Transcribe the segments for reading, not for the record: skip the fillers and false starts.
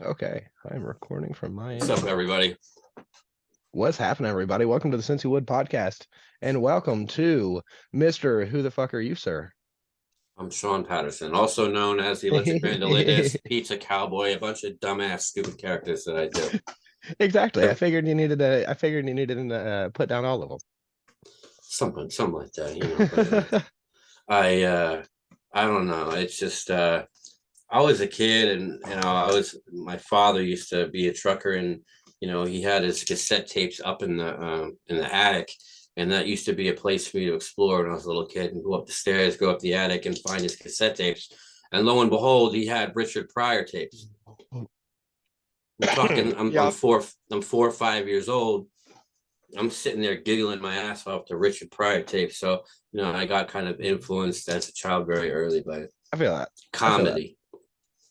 Okay, I'm recording from my What's end. up, everybody? What's happening, everybody? Welcome to the Cincy Wood Podcast, and welcome to Mr. Who the fuck are you, sir? I'm Shawn Patterson, also known as the Electric Bandolinist, Pizza Cowboy, a bunch of dumbass, stupid characters that I do. Exactly. I figured you needed to. I figured you needed to put down all of Something like that, them. But I don't know. It's just I was a kid, and my father used to be a trucker, and he had his cassette tapes up in the attic, and that used to be a place for me to explore when I was a little kid and go up the stairs, go up the attic, and find his cassette tapes. And lo and behold, he had Richard Pryor tapes. I'm talking. I'm Yeah. 4 or 5 years old. I'm sitting there giggling my ass off to Richard Pryor tape. So I got kind of influenced as a child very early by I feel that. I feel that. comedy.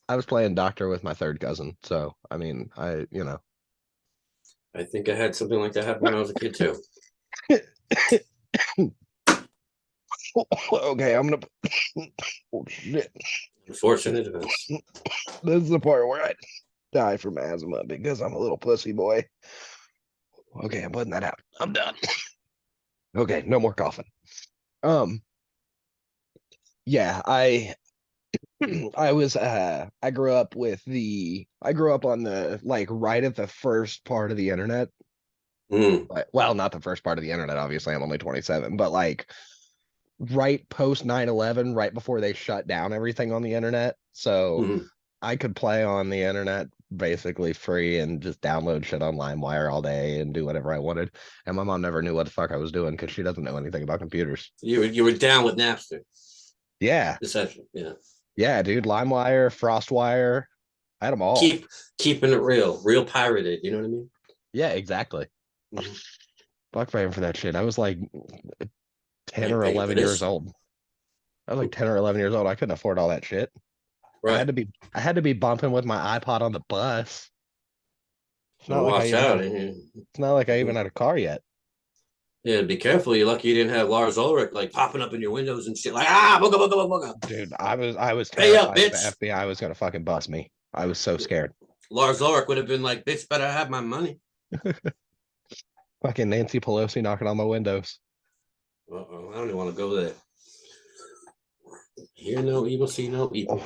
I was playing doctor with my third cousin, so I think I had something like that happen when I was a kid too. Okay, I'm gonna. Oh shit! Unfortunate events. This is the part where I die from asthma because I'm a little pussy boy. Okay, I'm putting that out. I'm done. Okay, no more coughing. Um, yeah, I grew up I grew up on the like right at the first part of the internet. Mm. Well, not the first part of the internet, obviously, I'm only 27, but like right post 9/11, right before they shut down everything on the internet. So Mm. I could play on the internet basically free and just download shit on LimeWire all day and do whatever I wanted. And my mom never knew what the fuck I was doing because she doesn't know anything about computers. You were down with Napster, Yeah. essentially. Yeah. Yeah, dude. LimeWire, FrostWire. I had them all. Keeping it real pirated. You know what I mean? Yeah, exactly. Mm-hmm. Fuck paying for that shit. I was like I 10 ain't or paying for 11 years this. old. I was like 10 or 11 years old. I couldn't afford all that shit. Right. I had to be bumping with my iPod on the bus. It's not Well, like watch out. it's not like I even had a car yet. Yeah, be careful. You're lucky you didn't have Lars Ulrich like popping up in your windows and shit. Like booga booga booga booga. Dude, I was Pay up, terrified that the bitch. FBI was gonna fucking bust me. I was so scared. Lars Ulrich would have been like, bitch, better have my money. Fucking Nancy Pelosi knocking on my windows. I don't even want to go there. Hear no evil, see no evil.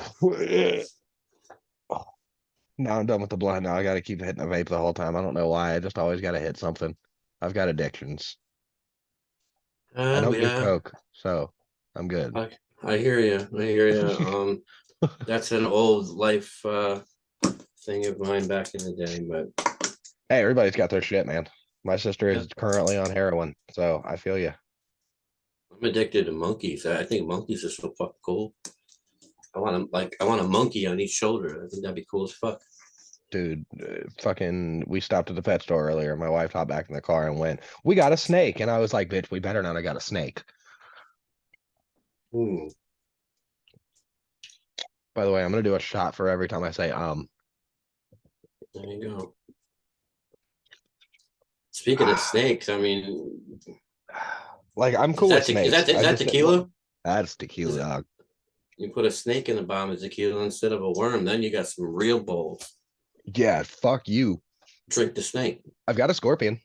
Now I'm done with the blunt. Now I got to keep hitting the vape the whole time. I don't know why. I just always got to hit something. I've got addictions. I don't do Yeah. coke, so I'm good. I hear you. I hear you. That's an old life thing of mine back in the day, but Hey, everybody's got their shit, man. My sister yeah, is currently on heroin, so I feel you. I'm addicted to monkeys. I think monkeys are so fucking cool. I want a monkey on each shoulder. I think that'd be cool as fuck. Dude, fucking, we stopped at the pet store earlier. My wife hopped back in the car and went, "We got a snake." And I was like, "Bitch, we better not have got a snake." Hmm. By the way, I'm gonna do a shot for every time I say There you go. Speaking of snakes, I mean, Like I'm is cool with that snakes. is I that just tequila? that's Is tequila, it, dog. you put a snake in the bottom of tequila instead of a worm, then you got some real bowls. Yeah, fuck you. Drink the snake. I've got a scorpion.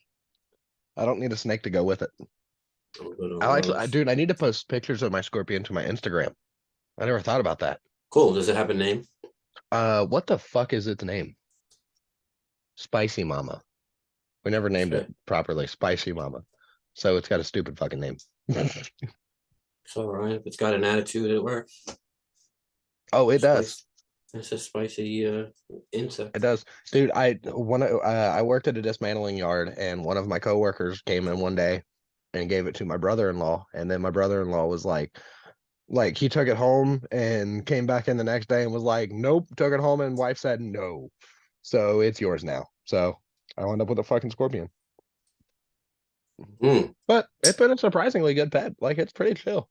I don't need a snake to go with it. I'm good I on like, those. dude, I need to post pictures of my scorpion to my Instagram. I never thought about that. Cool. Does it have a name? What the fuck is its name? Spicy Mama. We never named it Shit. properly. Spicy Mama. So it's got a stupid fucking name. It's all right. If it's got an attitude, it works. Oh, it does. Spice. It's a spicy It insect. does. Dude, I worked at a dismantling yard and one of my coworkers came in one day and gave it to my brother-in-law. And then my brother-in-law was like he took it home and came back in the next day and was like, "Nope," took it home and wife said no. So it's yours now. So I wound up with a fucking scorpion. Hmm. But it's been a surprisingly good pet. Like it's pretty chill.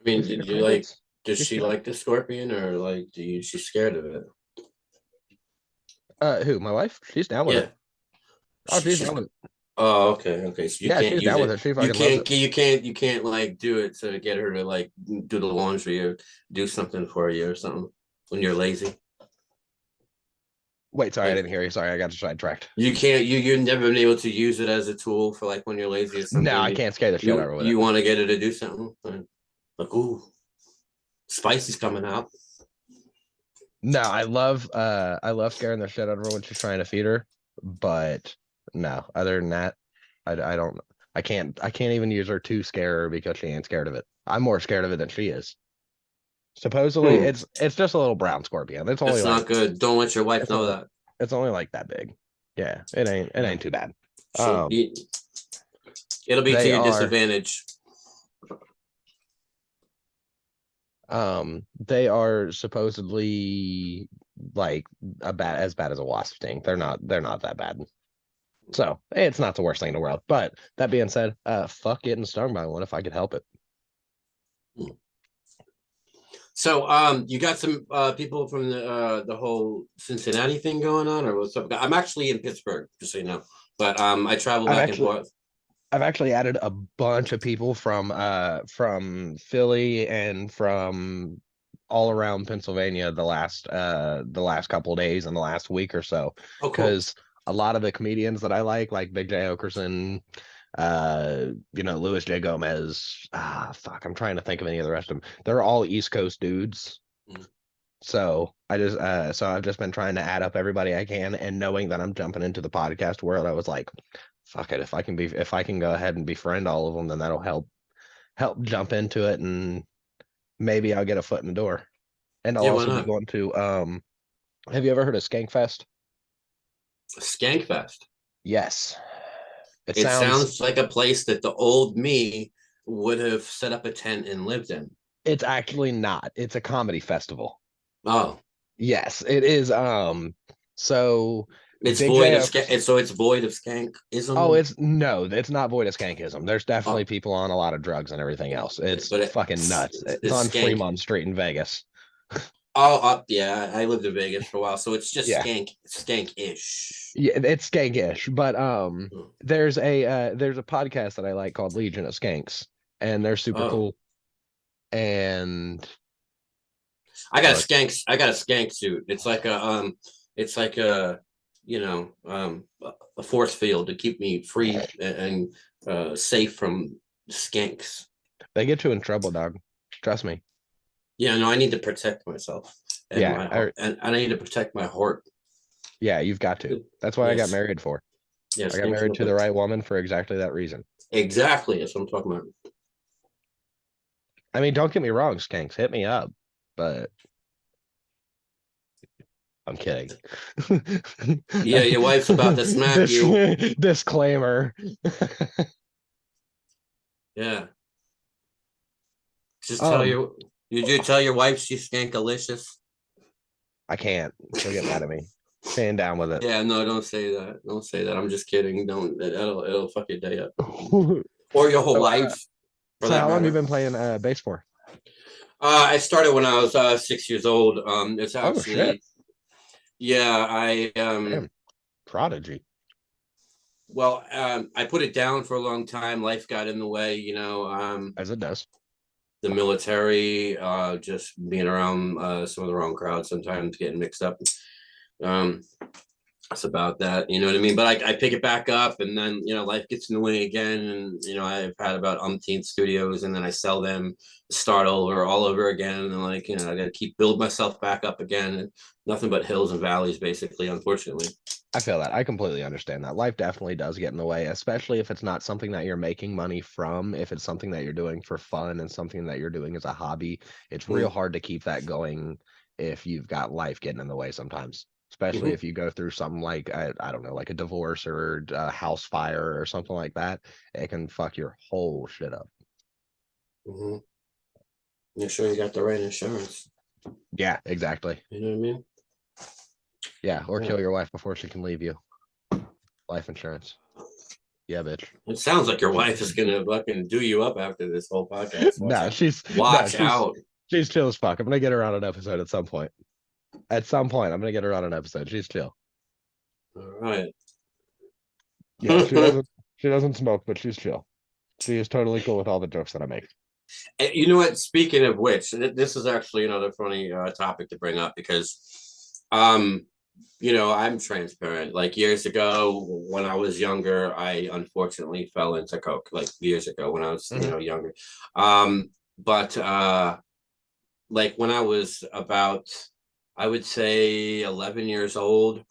I mean, We feed did her you like? crickets. Does She's she chill. like the scorpion, or like, she's scared of it? Who? My wife? She's down with it. Yeah. Oh, she's She's. down with it. Oh, okay, okay. So you Yeah, can't she's use down with it. it. She fucking loves it. You can't like do it to get her to like do the laundry or do something for you or something when you're lazy. Wait, sorry, I Like didn't hear you. Sorry, I got sidetracked. you can't you've never been able to use it as a tool for like when you're lazy or No, something. I can't scare the shit out with it. You want to get her to do something like ooh, spicy's coming out. No, I love scaring the shit out of her when she's trying to feed her, but no, other than that, I don't I can't even use her to scare her because she ain't scared of it. I'm more scared of it than she is. Supposedly Hmm. it's just a little brown scorpion. It's only It's like not good. Don't let your wife it's know only that. it's only like that big. Yeah, it Yeah. ain't too bad. She'll be, it'll be to They your are disadvantage. they are supposedly like as bad as a wasp sting. They're not that bad. So it's not the worst thing in the world. But that being said, fuck getting stung by one if I could help it. So, you got some people from the whole Cincinnati thing going on, or what's up? I'm actually in Pittsburgh, just so you know, but I travel I've back and actually forth. I've actually added a bunch of people from Philly and from all around Pennsylvania the last couple of days and the last week or so, Oh, cool. because a lot of the comedians that I like Big J Okerson, Louis J. Gomez, fuck, I'm trying to think of any of the rest of them. They're all East Coast dudes. Mm. So I've just been trying to add up everybody I can, and knowing that I'm jumping into the podcast world, I was like, fuck it, if I can go ahead and befriend all of them, then that'll help jump into it, and maybe I'll get a foot in the door. And I'll Yeah, why also be not? going to have you ever heard of Skankfest? Skankfest. Yes. It It sounds sounds like a place that the old me would have set up a tent and lived in. it's actually not. It's a comedy festival. Oh, Yes, it is so it's Big void J of Okerson. skank. So it's void of Oh, skankism. it's no, it's not void of skankism. There's definitely Oh, people on a lot of drugs and everything else. It's but fucking nuts. It's it's on skank. Fremont Street in Vegas. Oh, yeah. I lived in Vegas for a while, so it's just Yeah. skank-ish. Yeah, it's skankish. But Hmm. there's a podcast that I like called Legion of Skanks, and they're super Oh, cool. And look, I got a skank suit. It's like a, a force field to keep me free and safe from skanks. they get you in trouble, dog. Trust me. Yeah, no, I need to protect myself and Yeah, my heart, and I need to protect my heart. yeah, you've got to. That's what I got Yes, married for. I yes, got skanks married no to the good. right woman for exactly that reason. Exactly, that's what I'm talking about. I mean, don't get me wrong, skanks, hit me up, but I'm kidding. Yeah, your wife's about to smack Dis- you. disclaimer. Yeah, just tell Um, your. Did you tell your wife she's skankalicious? I can't. She'll get mad at me. She ain't down with it. Yeah, no, don't say that. Don't say that. I'm just kidding. Don't. It'll fuck your day up, so, or your whole uh, life, for so that how long you matter. been playing bass for? I started when I was 6 years old. It's Oh shit! actually, yeah. Damn, prodigy. Well, I put it down for a long time. Life got in the way, As it does. the military, just being around some of the wrong crowds, sometimes getting mixed up. Um, it's about that, you know what I mean? But I pick it back up, and then life gets in the way again, and I've had about umpteen studios, and then I sell them, start over, all over again, and like I got to keep build myself back up again, and nothing but hills and valleys, basically, unfortunately. I feel that. I completely understand that. Life definitely does get in the way, especially if it's not something that you're making money from. If it's something that you're doing for fun and something that you're doing as a hobby, it's real Mm-hmm. hard to keep that going if you've got life getting in the way sometimes. Especially Mm-hmm. if you go through something like I don't know, like a divorce or a house fire or something like that, it can fuck your whole shit up. Mm-hmm. Make sure you got the right insurance. Yeah, exactly. You know what I mean? Yeah, or Yeah. kill your wife before she can leave you. Life insurance. Yeah, bitch. It sounds like your wife is gonna fucking do you up after this whole podcast. Watch no, out. she's no, Watch she's out. she's chill as fuck. I'm gonna get her on an episode at some point. At some point, I'm gonna get her on an episode. She's chill. All right. Yeah, she doesn't smoke, but she's chill. She is totally cool with all the jokes that I make. You know what? Speaking of which, this is actually another funny topic to bring up because I'm transparent. Like years ago, when I was younger, I unfortunately fell into coke. Like years ago, when I was, Hmm. younger. But like when I was about, I would say 11 years old,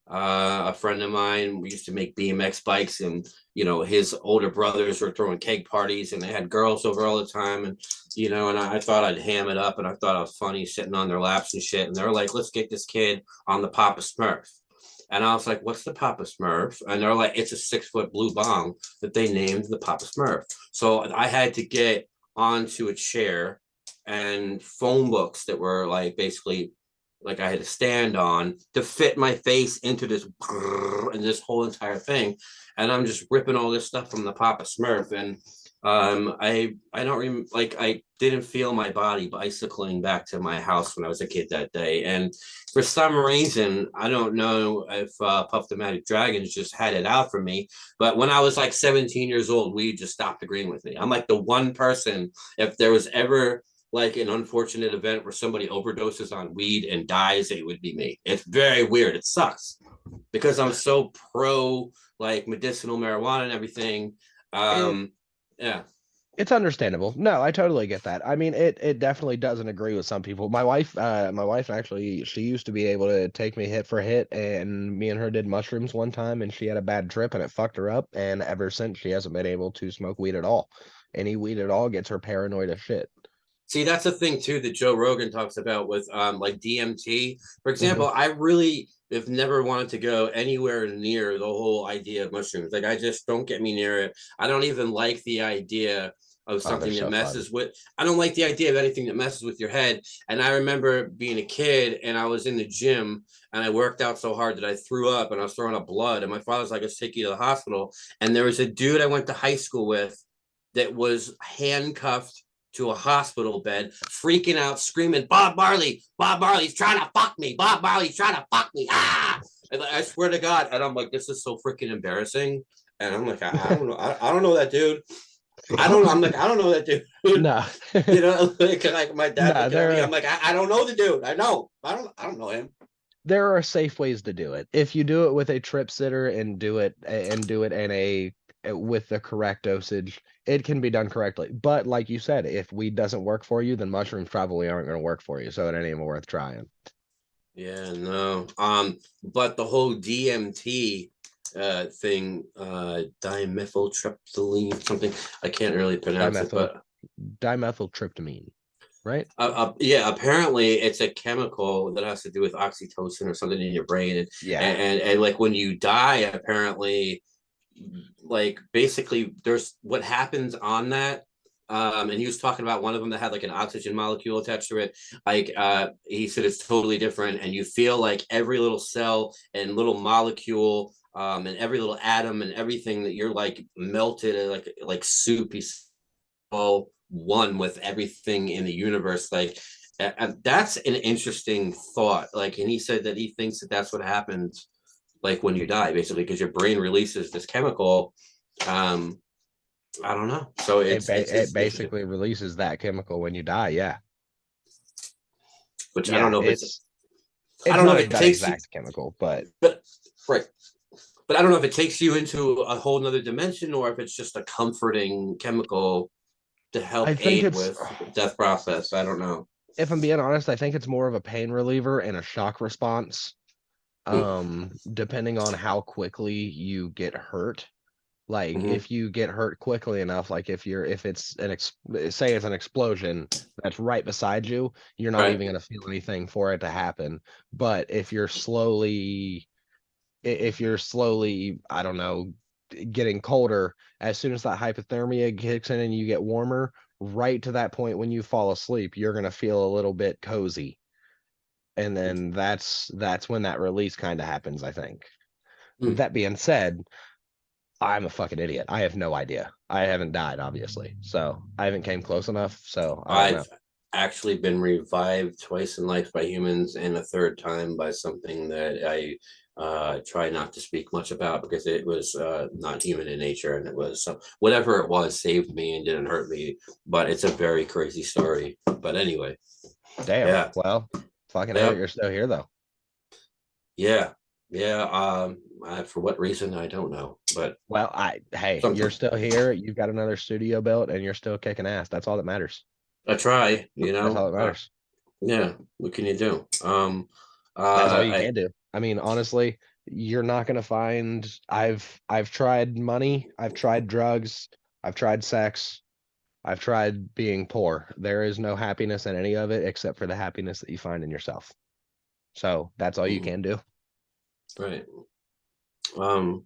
a friend of mine, we used to make BMX bikes, and his older brothers were throwing keg parties, and they had girls over all the time, and and I thought I'd ham it up, and I thought I was funny sitting on their laps and shit, and they were like, let's get this kid on the Papa Smurf. And I was like, what's the Papa Smurf? And they're like, it's a 6-foot blue bong that they named the Papa Smurf. So I had to get onto a chair and phone books that were like basically like I had to stand on to fit my face into this and this whole entire thing. And I'm just ripping all this stuff from the Papa Smurf. And I don't remember, like I didn't feel my body bicycling back to my house when I was a kid that day. And for some reason, I don't know if Puff the Magic Dragons just had it out for me, but when I was like 17 years old, weed just stopped agreeing with me. I'm like the one person, if there was ever like an unfortunate event where somebody overdoses on weed and dies, it would be me. It's very weird. It sucks because I'm so pro like medicinal marijuana and everything. It Yeah. it's understandable. No, I totally get that. I mean, it definitely doesn't agree with some people. My wife actually, she used to be able to take me hit for hit, and me and her did mushrooms one time, and she had a bad trip, and it fucked her up. And ever since, she hasn't been able to smoke weed at all. Any weed at all gets her paranoid as shit. See, that's the thing too that Joe Rogan talks about with like DMT. For Hmm. example, I really have never wanted to go anywhere near the whole idea of mushrooms. Like I just don't get me near it. I don't even like the idea of Oh, they're something that so fun. messes with I don't like the idea of anything that messes with your head. And I remember being a kid and I was in the gym and I worked out so hard that I threw up and I was throwing up blood. And my father's like, let's take you to the hospital. And there was a dude I went to high school with that was handcuffed to a hospital bed, freaking out, screaming, Bob Marley's trying to fuck me, Bob Marley's trying to fuck me. Ah! And I swear to God, and I'm like, this is so freaking embarrassing. And I'm like, I don't know, I don't know that dude. I don't know. I'm like, I don't know that dude. No. Like my dad's No, looking at there me. are I'm like, I don't know the dude. I know. I don't know him. there are safe ways to do it. If you do it with a trip sitter and do it in a with the correct dosage, it can be done correctly. But like you said, if weed doesn't work for you, then mushrooms probably aren't going to work for you. So it ain't even worth trying. Yeah, no. But the whole DMT thing, dimethyltryptamine, something I can't really pronounce it, Dimethyl but dimethyltryptamine, right? yeah, apparently it's a chemical that has to do with oxytocin or something in your brain, and Yeah. and like when you die, apparently, like basically, there's what happens on that. And he was talking about one of them that had like an oxygen molecule attached to it. Like he said, it's totally different, and you feel like every little cell and little molecule, and every little atom and everything that you're like melted and like soup. He's all one with everything in the universe. Like that's an interesting thought. Like, and he said that he thinks that that's what happens, like when you die, basically, because your brain releases this chemical. Um, I don't know. So It it's interesting, basically releases that chemical when you die. Yeah. which I don't Yeah, know if I it's don't know not if it that takes you, exact chemical, but but right. But I don't know if it takes you into a whole nother dimension or if it's just a comforting chemical to I help think aid it's with the death process. I don't know. if I'm being honest, I think it's more of a pain reliever and a shock response. Depending on how quickly you get hurt. Like Mm-hmm. if you get hurt quickly enough, like if it's say it's an explosion that's right beside you, you're not Right. even gonna feel anything for it to happen. But if you're slowly, I don't know, getting colder, as soon as that hypothermia kicks in and you get warmer, right to that point when you fall asleep, you're gonna feel a little bit cozy. And then that's when that release kind of happens, I think. Mm. That being said, I'm a fucking idiot. I have no idea. I haven't died, obviously. So I haven't came close enough. So I don't know. I've actually been revived twice in life by humans and a third time by something that I try not to speak much about because it was not human in nature, and it was whatever it was saved me and didn't hurt me. But it's a very crazy story. But anyway, Damn. yeah, Well, fucking hell, yep. you're still here though. Yeah. Yeah. For what reason, I don't know, but Well, hey, you're something still here. You've got another studio built, and you're still kicking ass. That's all that matters. I try, That's all that matters. yeah, what can you do? That's all you I can do. I mean, honestly, you're not gonna find. I've tried money. I've tried drugs. I've tried sex. I've tried being poor. There is no happiness in any of it except for the happiness that you find in yourself. So that's all you mm, can do. right. Um,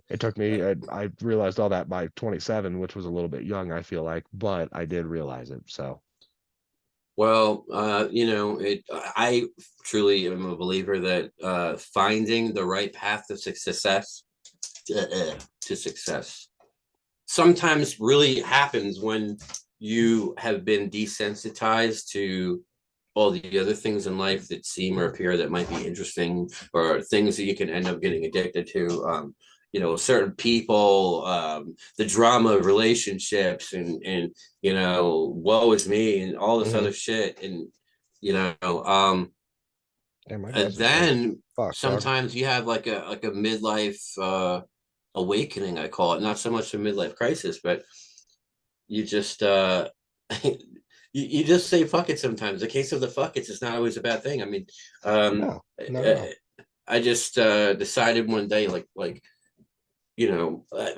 It took me, I realized all that by 27, which was a little bit young, I feel like, but I did realize it. So, well, I truly am a believer that finding the right path to success sometimes really happens when you have been desensitized to all the other things in life that seem or appear that might be interesting, or things that you can end up getting addicted to. Certain people, the drama of relationships, and woe is me, and all this mhm. other shit, and you know, um, Damn, my and glasses are heavy. then Fuck, dog. sometimes you have like a midlife awakening, I call it. Not so much a midlife crisis, but you just you just say fuck it sometimes. The case of the fuck it's not always a bad thing. I mean, um No, not at uh, all. I just decided one day, like you know uh,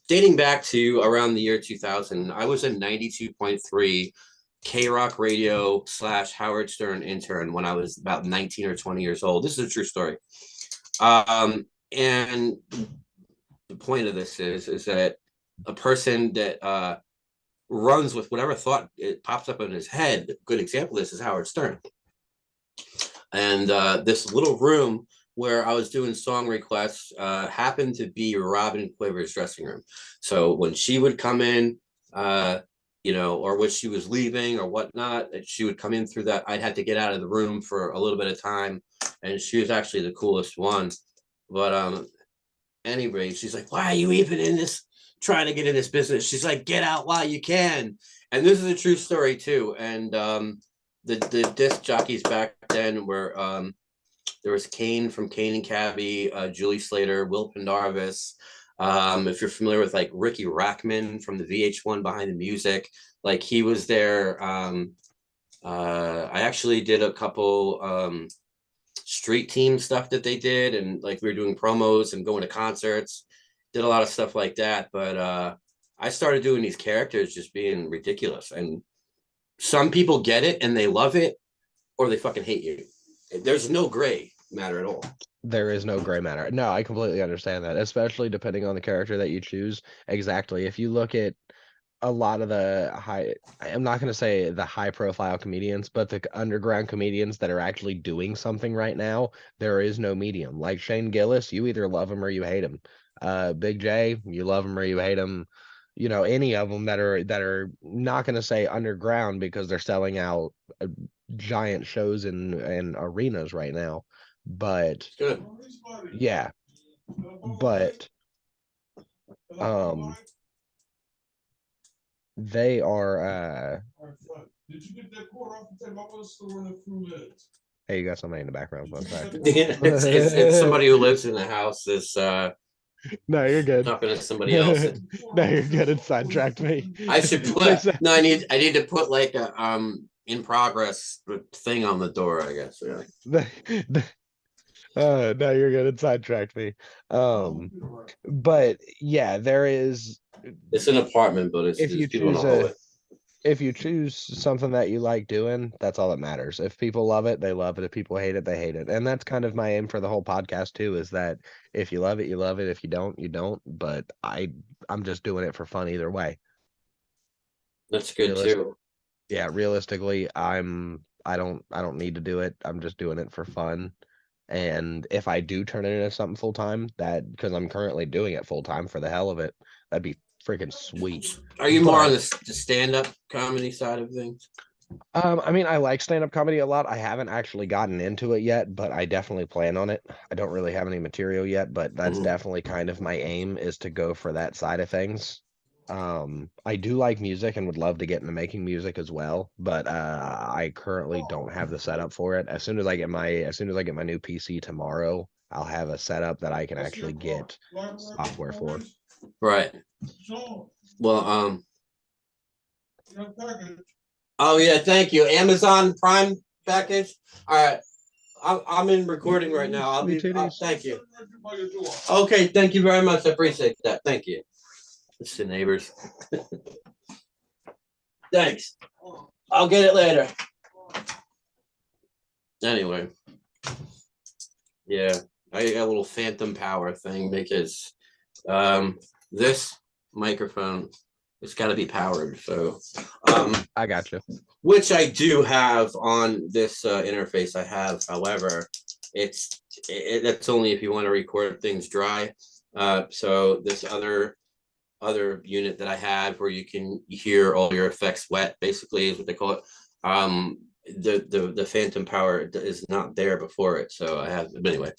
dating back to around the year 2000, I was a 92.3 K-Rock radio / Howard Stern intern when I was about 19 or 20 years old. This is a true story. And the point of this is that a person that runs with whatever thought it pops up in his head. A good example of this is Howard Stern. And this little room where I was doing song requests happened to be Robin Quiver's dressing room. So when she would come in, or when she was leaving or whatnot, she would come in through that. I'd have to get out of the room for a little bit of time. And she was actually the coolest one. But anyway, she's like, why are you even in this, trying to get in this business? She's like, get out while you can. And this is a true story too. And the disc jockeys back then were there was Kane from Kane and Cabby, Julie Slater, Will Pendarvis. If you're familiar with like Ricky Rackman from the VH1 Behind the Music, like he was there. I actually did a couple street team stuff that they did, and like we were doing promos and going to concerts, did a lot of stuff like that. But I started doing these characters just being ridiculous, and some people get it and they love it, or they fucking hate you. There's no gray matter at all. There is no gray matter. No, I completely understand that, especially depending on the character that you choose. Exactly. If you look at a lot of the I'm not going to say the high profile comedians, but the underground comedians that are actually doing something right now, there is no medium. Like Shane Gillis, you either love him or you hate him. Big J, you love him or you hate him. Any of them that are not going to say underground because they're selling out giant shows and arenas right now. But Good. yeah, but um they are Did you get that quarter off the table? I was storing it for minutes. Hey, you got somebody in the background. Fun fact. It's somebody who lives in the house is No, you're good. talking to somebody else. No, you're good. It sidetracked me. I should They put said, no. I need to put like a in progress thing on the door, I guess. Yeah. no, you're good. It sidetracked me. But yeah, there is. It's an apartment, but If there's you people in the choose hallway. if you choose something that you like doing, that's all that matters. If people love it, they love it. If people hate it, they hate it. And that's kind of my aim for the whole podcast too, is that if you love it, you love it. If you don't, you don't. But I'm just doing it for fun either way. That's good Realist, too. yeah, realistically, I don't need to do it. I'm just doing it for fun. And if I do turn it into something full time, that because I'm currently doing it full time for the hell of it, that'd be freaking sweet. Are you more on But the stand-up comedy side of things? I mean, I like stand-up comedy a lot. I haven't actually gotten into it yet, but I definitely plan on it. I don't really have any material yet, but that's Mhm. definitely kind of my aim is to go for that side of things. I do like music and would love to get into making music as well, but I currently don't have the setup for it. As soon as I get my new PC tomorrow, I'll have a setup that I can actually get software for. Right. Well, oh yeah, thank you. Amazon Prime package. All right. I'm in recording right now. I'll be. Thank you. Okay, thank you very much. I appreciate that. Thank you. It's the neighbors. Thanks. I'll get it later. Anyway, yeah, I got a little phantom power thing because this microphone, it's got to be powered. So I got you. which I do have on this interface. I have, however, that's only if you want to record things dry. So this other unit that I have where you can hear all your effects wet, basically is what they call it. The phantom power is not there before it, so I have. But anyway,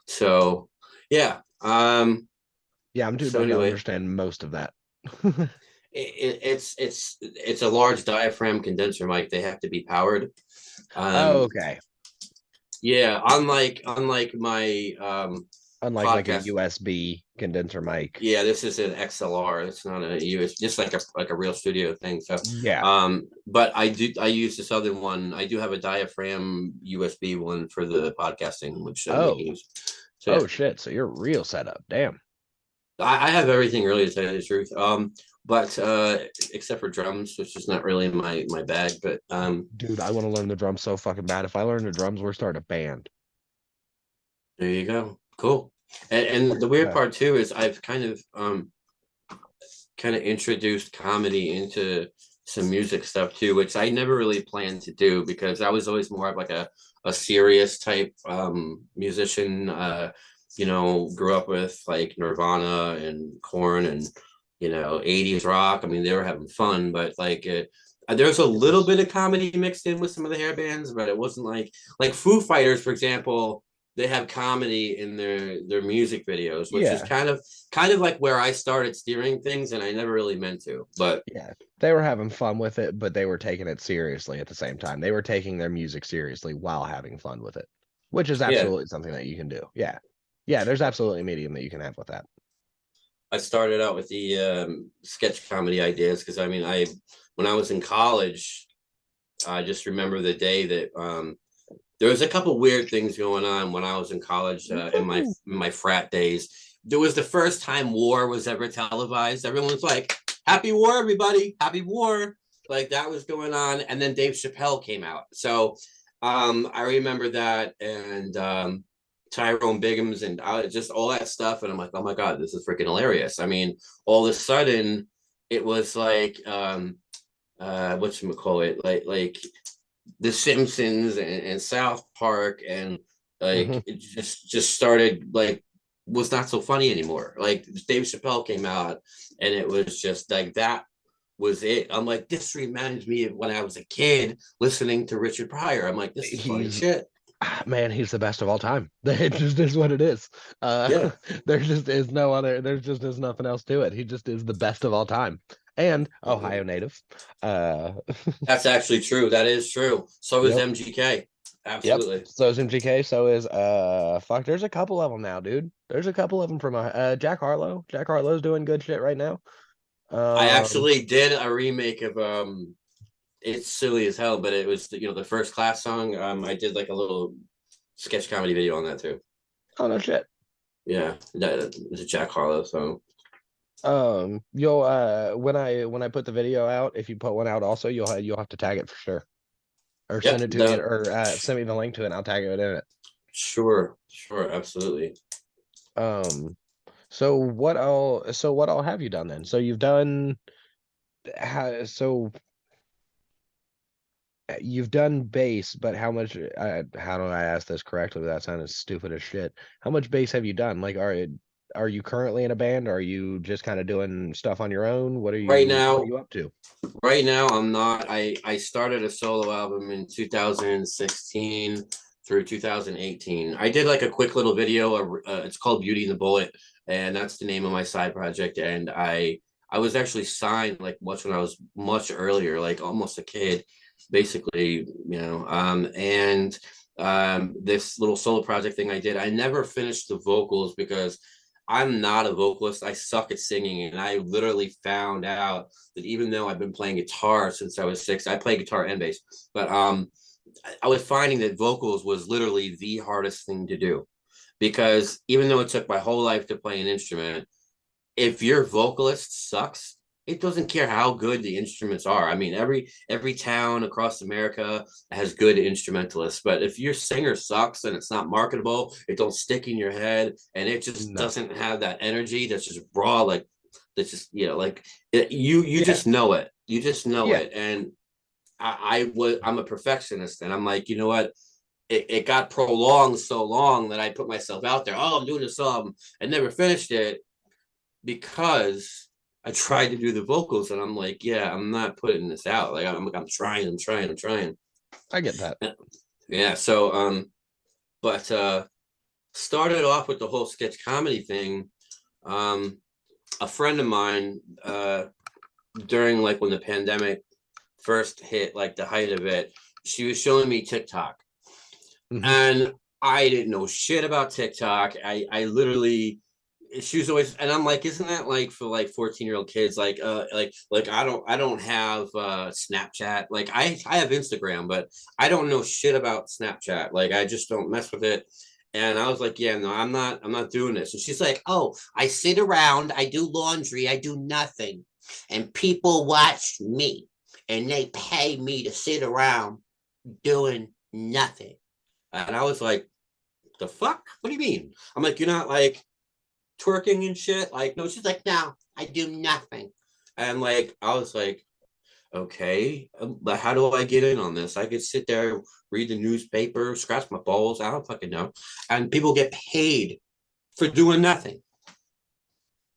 so yeah. Yeah, I'm too So dumb to anyway, understand most of that. it's a large diaphragm condenser mic. They have to be powered. Oh, okay. Yeah, unlike my Unlike like a podcast. USB condenser mic. Yeah, this is an XLR. It's not a US, just like a real studio thing. So, Yeah. but I use this other one. I do have a diaphragm USB one for the podcasting, which I Oh. use. So yeah, Oh shit. So you're real setup. Damn. I have everything really to tell you the truth. But except for drums, which is not really my bag. But Dude, I want to learn the drums so fucking bad. If I learn the drums, we're starting a band. there you go. Cool. And the weird Yeah. part too is I've kind of introduced comedy into some music stuff too, which I never really planned to do because I was always more of like a serious type musician. Grew up with like Nirvana and Korn and 80s rock. I mean, they were having fun, but like there's a little bit of comedy mixed in with some of the hair bands, but it wasn't like Foo Fighters, for example. They have comedy in their music videos, which is Yeah. kind of like where I started steering things, and I never really meant to. But Yeah. They were having fun with it, but they were taking it seriously at the same time. They were taking their music seriously while having fun with it, which is yeah, absolutely something that you can do. Yeah. Yeah, there's absolutely a medium that you can have with that. I started out with the sketch comedy ideas because I mean, when I was in college, I just remember the day that there was a couple weird things going on when I was in college in my frat days. There was the first time war was ever televised. Everyone was like, "Happy War, everybody! Happy War!" Like that was going on, and then Dave Chappelle came out. So I remember that, and Tyrone Biggums, and just all that stuff. And I'm like, "Oh my god, this is freaking hilarious!" I mean, all of a sudden, it was like whatchamacallit, like The Simpsons and South Park, and like Hmm. it just started like was not so funny anymore. Like Dave Chappelle came out, and it was just like that was it. I'm like, this reminds me of when I was a kid listening to Richard Pryor. I'm like, this is funny He's shit. Man, he's the best of all time. It just is what it is. Yeah, There just is no other. There's just is nothing else to it. He just is the best of all time, and Ohio native. Uh, that's actually true. That is true. So is yep, MGK. yep. Absolutely. So is MGK. So is fuck. There's a couple of them now, dude. There's a couple of them from Jack Harlow. Jack Harlow's doing good shit right now. I Um, actually did a remake of it's silly as hell, but it was the first class song. I did like a little sketch comedy video on that too. oh no shit. Yeah, that it's a Jack Harlow song. You'll when I put the video out, if you put one out also, you'll have to tag it for sure, or Yep, send it to me, or send me the link to it, and I'll tag it in it. sure, absolutely. Um, so what all have you done then? So you've done so you've done bass, but how much? How do I ask this correctly without sounding stupid as shit? How much bass have you done? Like, are you currently in a band? Or are you just kind of doing stuff on your own? Right What are now, you up to? right now, I'm not. I started a solo album in 2016 through 2018. I did like a quick little video. It's called Beauty and the Bullet, and that's the name of my side project. And I was actually signed like much when I was much earlier, like almost a kid, basically, and this little solo project thing I did, I never finished the vocals because I'm not a vocalist. I suck at singing. And I literally found out that even though I've been playing guitar since I was 6, I play guitar and bass, but I was finding that vocals was literally the hardest thing to do, because even though it took my whole life to play an instrument, if your vocalist sucks, it doesn't care how good the instruments are. I mean, every town across America has good instrumentalists, but if your singer sucks and it's not marketable, it don't stick in your head, and it just No. doesn't have that energy that's just raw, like that's just like you Yeah. just know it. You just know Yeah. it, and I'm a perfectionist, and I'm like, you know what? It got prolonged so long that I put myself out there. Oh, I'm doing this song and never finished it because I tried to do the vocals, and I'm like, yeah, I'm not putting this out. Like I'm trying. I get that. Yeah. So but started off with the whole sketch comedy thing. A friend of mine, during like when the pandemic first hit, like the height of it, she was showing me TikTok. Hmm. And I didn't know shit about TikTok. I literally, she was always, and I'm like, isn't that like for like 14-year-old kids? Like I don't have Snapchat. Like I have Instagram, but I don't know shit about Snapchat. Like I just don't mess with it. And I was like, yeah, no, I'm not doing this. And she's like, oh, I sit around, I do laundry, I do nothing. And people watch me and they pay me to sit around doing nothing. And I was like, the fuck? What do you mean? I'm like, you're not like twerking and shit? Like, no, she's like, no, I do nothing. And like, I was like, okay, but how do I get in on this? I could sit there, read the newspaper, scratch my balls. I don't fucking know. And people get paid for doing nothing.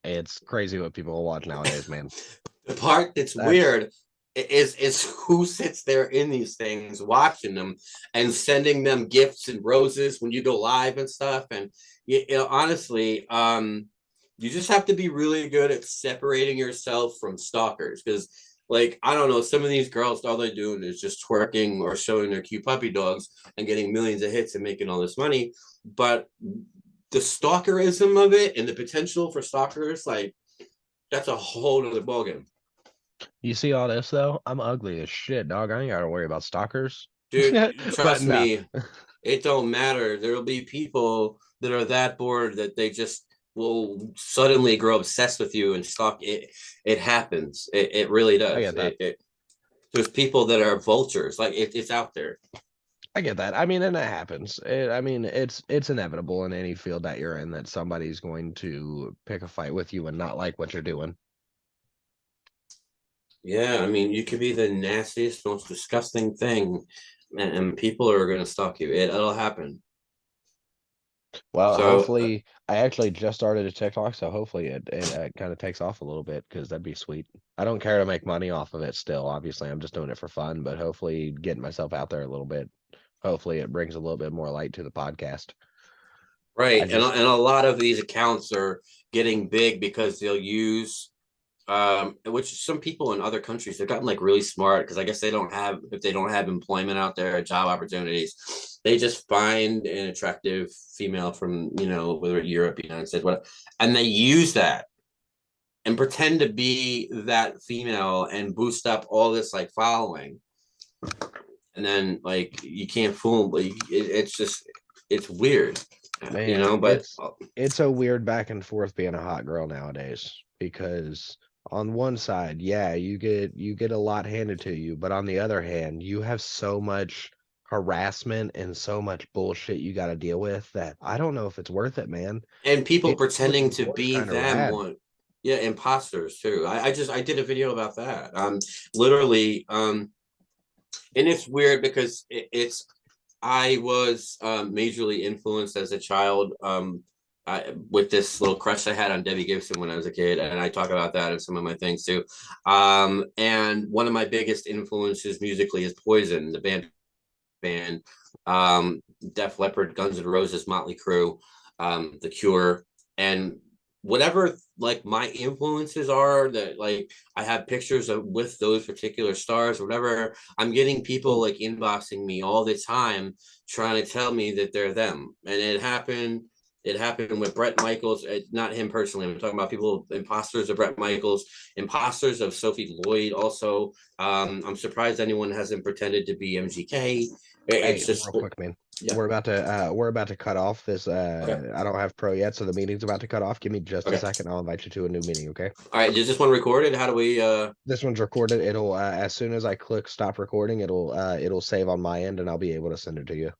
It's crazy what people watch nowadays, man. The part that's That's weird is who sits there in these things watching them and sending them gifts and roses when you go live and stuff. And honestly, you just have to be really good at separating yourself from stalkers, because like I don't know, some of these girls, all they're doing is just twerking or showing their cute puppy dogs and getting millions of hits and making all this money. But the stalkerism of it and the potential for stalkers, like that's a whole other ballgame. You see all this though? I'm ugly as shit, dog. I ain't gotta worry about stalkers. Dude, But trust no. me, it don't matter. There'll be people that are that bored that they just will suddenly grow obsessed with you and stalk it. It happens. It really I does. get that. There's people that are vultures. Like it's out there. I get that. I mean, and that happens. I mean, it's inevitable in any field that you're in that somebody's going to pick a fight with you and not like what you're doing. Yeah, I mean, you could be the nastiest, most disgusting thing, and people are going to stalk you. It'll happen. Well, So hopefully, I actually just started a TikTok, so hopefully it kind of takes off a little bit because that'd be sweet. I don't care to make money off of it still. Obviously, I'm just doing it for fun, but hopefully, getting myself out there a little bit. Hopefully, it brings a little bit more light to the podcast. I right, just, and a lot of these accounts are getting big because they'll use which some people in other countries, they've gotten like really smart, because I guess if they don't have employment out there, job opportunities, they just find an attractive female from whether Europe, United States, whatever, and they use that and pretend to be that female and boost up all this like following, and then like you can't fool them. But it's just it's weird, man, but it's a weird back and forth being a hot girl nowadays because on one side, yeah, you get a lot handed to you, but on the other hand, you have so much harassment and so much bullshit you got to deal with that I don't know if it's worth it, man. and people Getting pretending open to doors be kind of them rad. one. Yeah, imposters too. I did a video about that. Literally, and it's weird because I was majorly influenced as a child, with this little crush I had on Debbie Gibson when I was a kid, and I talk about that in some of my things too. And one of my biggest influences musically is Poison, the band, Def Leppard, Guns N' Roses, Motley Crue, The Cure, and whatever like my influences are, that like I have pictures of with those particular stars or whatever. I'm getting people like inboxing me all the time trying to tell me that they're them. And it happened with Brett Michaels, not him personally. I'm talking about people, imposters of Brett Michaels, imposters of Sophie Lloyd. Also, I'm surprised anyone hasn't pretended to be MGK. Hey, It's just, real quick, man. yeah. We're about to cut off this. Okay. I don't have pro yet, so the meeting's about to cut off. Give me just a Okay. second. I'll invite you to a new meeting. Okay. All right. Is this one recorded? How do we? This one's recorded. It'll as soon as I click stop recording, it'll save on my end, and I'll be able to send it to you.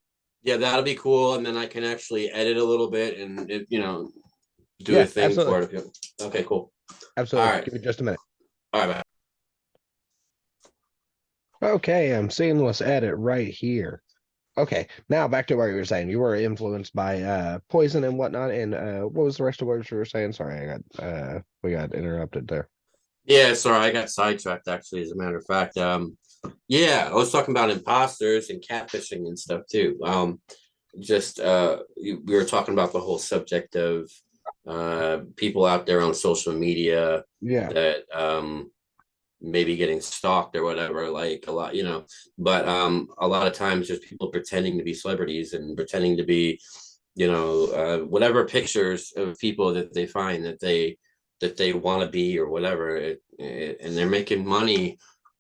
Yeah, that'll be cool, and then I can actually edit a little bit and do Yeah, a thing absolutely. for it. Okay, cool. Absolutely. All right. Give me just a minute. All right. Okay, I'm seeing what's edit right here. Okay, now back to what you were saying. You were influenced by poison and whatnot, and what was the rest of what you were saying? Sorry, I got we got interrupted there. Yeah, sorry, I got sidetracked. Actually, as a matter of fact, yeah, I was talking about imposters and catfishing and stuff too. Just we were talking about the whole subject of people out there on social media Yeah, that maybe getting stalked or whatever, like a lot, but a lot of times just people pretending to be celebrities and pretending to be, whatever pictures of people that they find that they want to be or whatever, and they're making money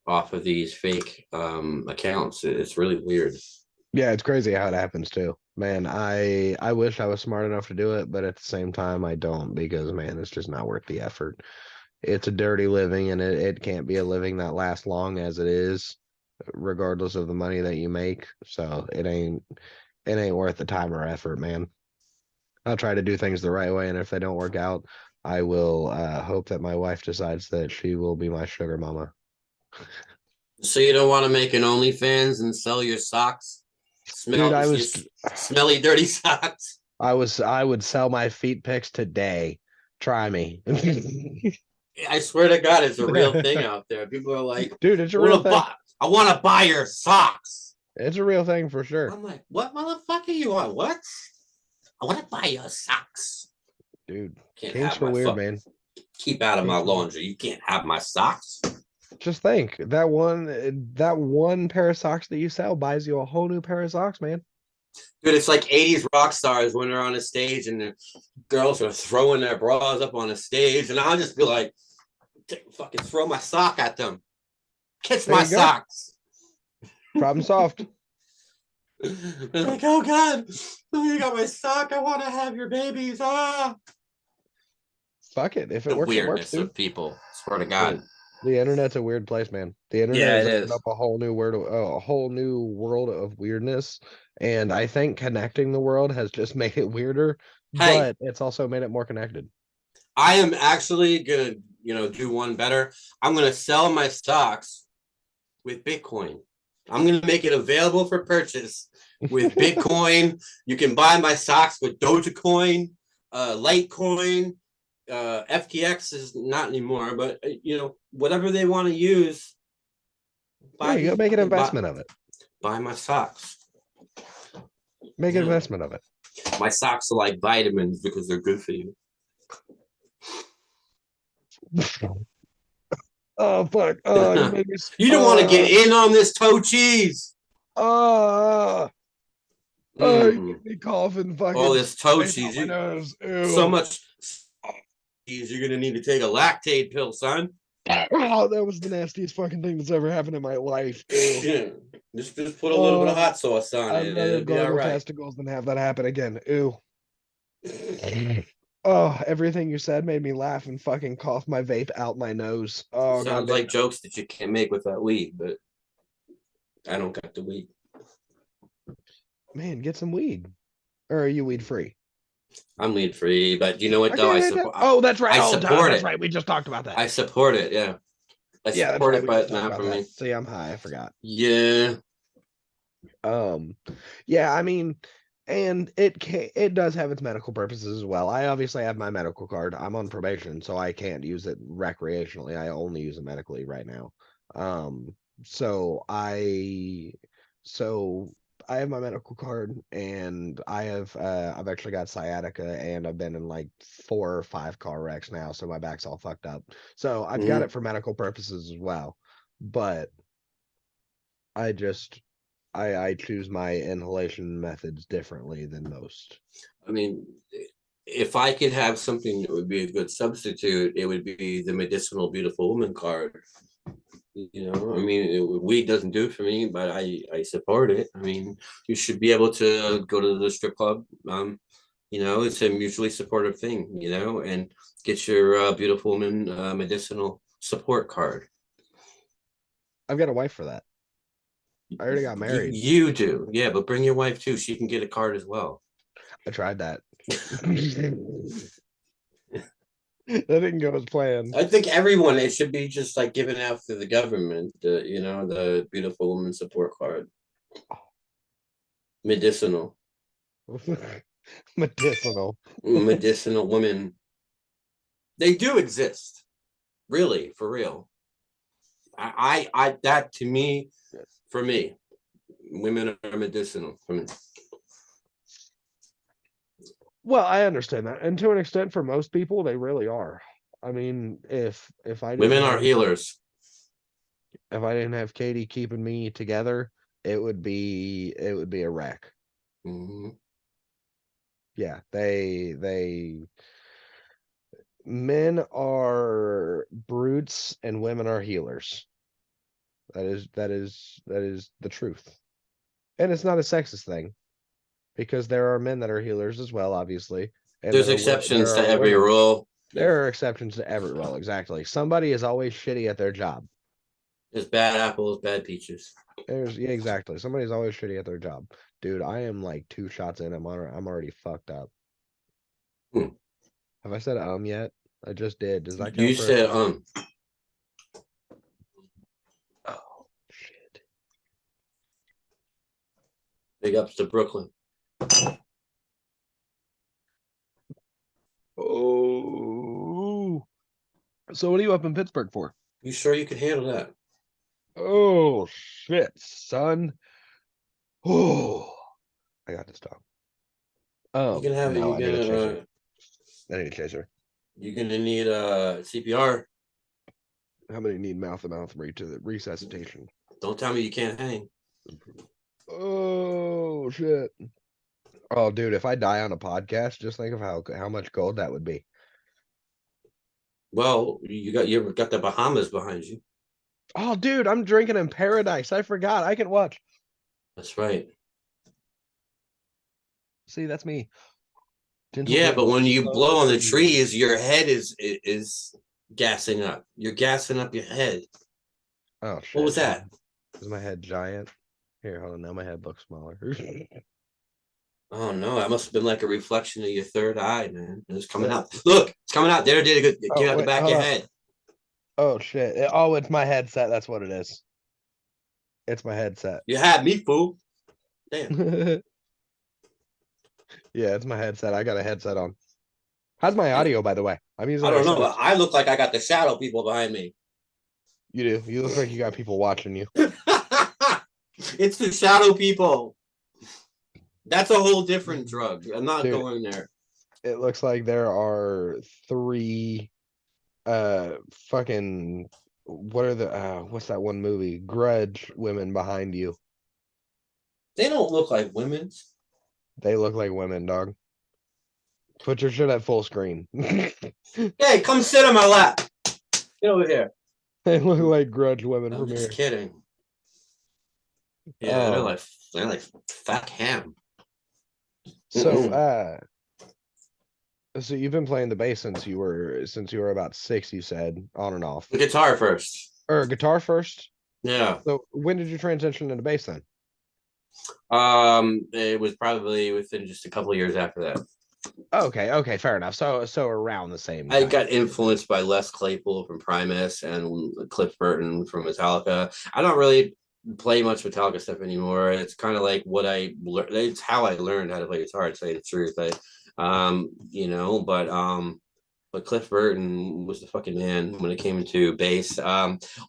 off of these fake accounts. It's really weird. yeah, it's crazy how it happens too. Man, I wish I was smart enough to do it, but at the same time, I don't because man, it's just not worth the effort. It's a dirty living, and it can't be a living that lasts long as it is, regardless of the money that you make. So it ain't worth the time or effort, man. I'll try to do things the right way, and if they don't work out, I will hope that my wife decides that she will be my sugar mama. So you don't want to make an OnlyFans and sell your socks, Dude, your smelly, dirty socks? I would sell my feet pics today. Try me. I swear to God, it's a real thing out there. People are like, Dude, it's a real thing. I want to buy your socks. It's a real thing for sure. I'm like, what motherfucker you want? What? I want to buy your socks. Dude, Can't kinks have are my weird, man. Keep out of my laundry. You can't have my socks. Just think that one pair of socks that you sell buys you a whole new pair of socks, man. Dude, it's like 80s rock stars when they're on a stage and the girls are throwing their bras up on a stage, and I'll just be like, fucking throw my sock at them. Kiss my socks. Problem solved. They're like, oh God, oh, you got my sock. I want to have your babies. Ah. Fuck it. If it works, it works, dude. Of people. Swear to God. The internet's a weird place, man. The internet has opened up a whole new world of weirdness, and I think connecting the world has just made it weirder, but it's also made it more connected. I am actually gonna, do one better. I'm gonna sell my stocks with Bitcoin. I'm gonna make it available for purchase with Bitcoin. You can buy my stocks with Dogecoin, Litecoin. FTX is not anymore, but whatever they want to use. You go make an investment of it. Buy my socks. Make an investment of it. My socks are like vitamins because they're good for you. Oh fuck! You don't want to get in on this toe cheese. You make me coughing. Fucking all this toe cheese. So much. You're gonna need to take a lactate pill, son. Oh, that was the nastiest fucking thing that's ever happened in my life. Yeah. Just put a little bit of hot sauce on it. I'd rather gargle testicles than have that happen again. Ew. Oh, everything you said made me laugh and fucking cough my vape out my nose. Oh, sounds like jokes that you can't make with that weed, but I don't got the weed. Man, get some weed. Or are you weed free? I'm weed free, but you know what though? That's right. I support it. That's right. We just talked about that. I support it. Yeah. I support it, but not for me. See, I'm high. I forgot. Yeah. Yeah. I mean, and it does have its medical purposes as well. I obviously have my medical card. I'm on probation, so I can't use it recreationally. I only use it medically right now. So I have my medical card, and I've actually got sciatica, and I've been in like 4 or 5 car wrecks now, so my back's all fucked up. So I've got Mhm. it for medical purposes as well. But I just I choose my inhalation methods differently than most. I mean, if I could have something that would be a good substitute, it would be the medicinal beautiful woman card. I mean, weed doesn't do it for me, but I support it. I mean, you should be able to go to the strip club. It's a mutually supportive thing. And get your beautiful woman medicinal support card. I've got a wife for that. I already got married. You do, yeah, but bring your wife too. She can get a card as well. I tried that. That didn't go as planned. I think everyone, it should be just like given out through the government. The beautiful woman support card, medicinal, Medicinal. medicinal women. They do exist, really, for real. That to me, for me, women are medicinal for me. Well, I understand that, and to an extent, for most people, they really are. I mean, if I didn't Women are have healers. if I didn't have Katie keeping me together, it would be a wreck. Mm-hmm. Yeah, men are brutes and women are healers. That is the truth. And it's not a sexist thing, because there are men that are healers as well, obviously, and There's exceptions there to are every women. rule. There are exceptions to every rule, exactly. Somebody is always shitty at their job. There's bad apples, bad peaches. Yeah, exactly. Somebody's always shitty at their job. Dude, I am like 2 shots in. I'm already fucked up. Hmm. Have I said yet? I just did. Does that You count for a said shot? Oh shit. big ups to Brooklyn. Oh. So what are you up in Pittsburgh for? You sure you can handle that? Oh shit, son. Oh, I got this dog. You can have it. No, I need a chaser. I need a chaser. You're gonna need a CPR. How many need mouth-to-mouth resuscitation? Don't tell me you can't hang. Oh shit. Oh, dude, if I die on a podcast, just think of how much gold that would be. Well, you got the Bahamas behind you. Oh, dude, I'm drinking in paradise. I forgot. I can watch. That's right. See, that's me. Yeah, but when you blow on the Slowly. trees, your head is gassing up. You're gassing up your head. Oh shit. What was that? Is my head giant? Here, hold on. Now my head looks smaller. Oh no, that must have been like a reflection of your third eye, man. It was coming out. Look, it's coming out. There, did it. Came Oh, out the wait, back of hold your on. head. Oh shit. Oh, it's my headset. That's what it is. It's my headset. You had me, fool. Damn. Yeah, it's my headset. I got a headset on. How's my audio, by the way? I'm using I my don't know. Cincy. I look like I got the shadow people behind me. You do. You look like you got people watching you. It's the shadow people. That's a whole different drug. I'm not Dude, going there. it looks like there are 3 fucking what are the what's that one movie? Grudge women behind you. They don't look like women. They look like women, dog. Put your shit at full screen. Hey, come sit on my lap. Get over here. They look like grudge women I'm from just here. kidding. Yeah, they're like fat ham. So so you've been playing the bass since you were about 6, you said, on and off. The guitar first. Or guitar first? Yeah. So when did you transition into bass then? It was probably within just a couple of years after that. Okay, fair enough. So around the same I time. got influenced by Les Claypool from Primus and Cliff Burton from Metallica. I don't really play much Metallica stuff anymore. It's kind of like what I learned. It's how I learned how to play guitar, to tell you the truth. But Cliff Burton was the fucking man when it came to bass.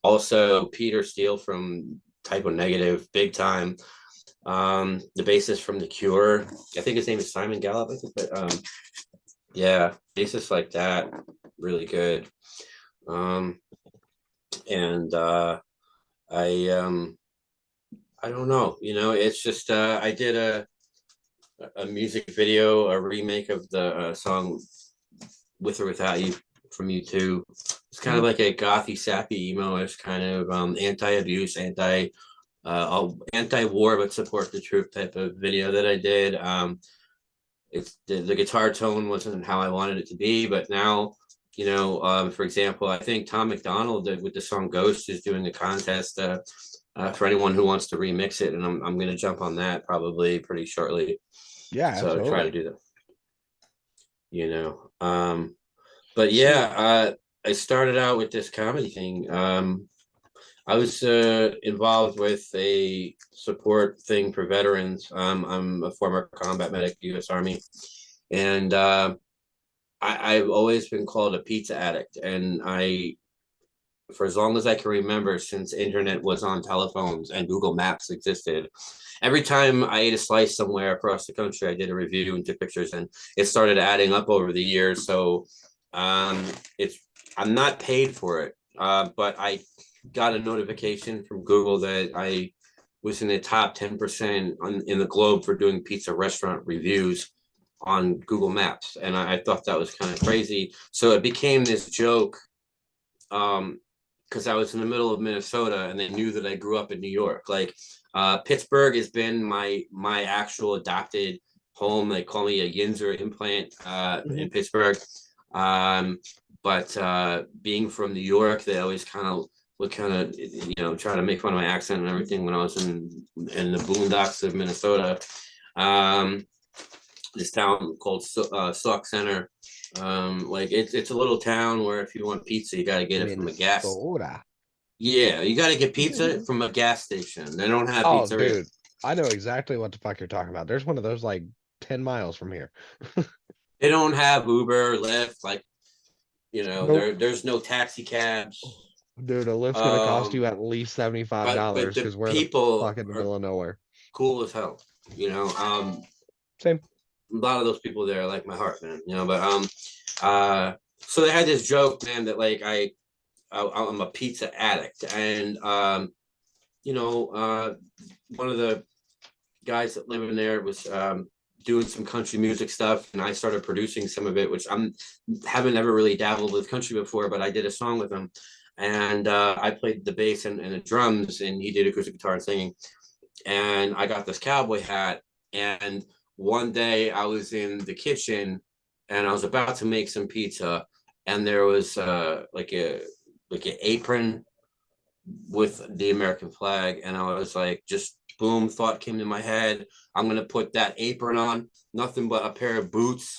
Also Peter Steele from Typo Negative, big time. The bassist from The Cure. I think his name is Simon Gallup. I think, but yeah, bassists like that, really good. And I don't know, it's just I did a music video, a remake of the song With or Without You from U2. It's kind of like a gothy, sappy, emo-ish kind of anti-abuse, anti-war, but support the truth type of video that I did. It's the guitar tone wasn't how I wanted it to be, but now, for example, I think Tom McDonald with the song Ghost is doing a contest for anyone who wants to remix it, and I'm going to jump on that probably pretty shortly. Yeah, So absolutely. try to do that. But yeah, I started out with this comedy thing. I was involved with a support thing for veterans. I'm a former combat medic, U.S. Army, and I've always been called a pizza addict. And for as long as I can remember, since internet was on telephones and Google Maps existed, every time I ate a slice somewhere across the country, I did a review and took pictures, and it started adding up over the years. So I'm not paid for it, but I got a notification from Google that I was in the top 10% in the globe for doing pizza restaurant reviews on Google Maps, and I thought that was kind of crazy. So it became this joke, because I was in the middle of Minnesota, and they knew that I grew up in New York. Like Pittsburgh has been my actual adopted home. They call me a Yinzer implant in Pittsburgh. But being from New York, they always kind of would try to make fun of my accent and everything when I was in the boondocks of Minnesota. This town called Sauk Center. It's a little town where if you want pizza, you got to get it from a gas. Yeah, you got to get pizza from a gas station. They don't have pizza. Dude, I know exactly what the fuck you're talking about. There's one of those like 10 miles from here. They don't have Uber, Lyft, nope. There's no taxi cabs. Dude, a lift's gonna cost you at least $75 because we're the fuck in the middle of nowhere. Cool as hell, Same. A lot of those people there are like my heart, man. But so they had this joke, man, that like I'm a pizza addict, and one of the guys that live in there was doing some country music stuff, and I started producing some of it, which haven't ever really dabbled with country before, but I did a song with him, and I played the bass and the drums, and he did acoustic guitar and singing, and I got this cowboy hat. And one day I was in the kitchen and I was about to make some pizza, and there was like an apron with the American flag, and I was like, just boom, thought came to my head, I'm gonna put that apron on, nothing but a pair of boots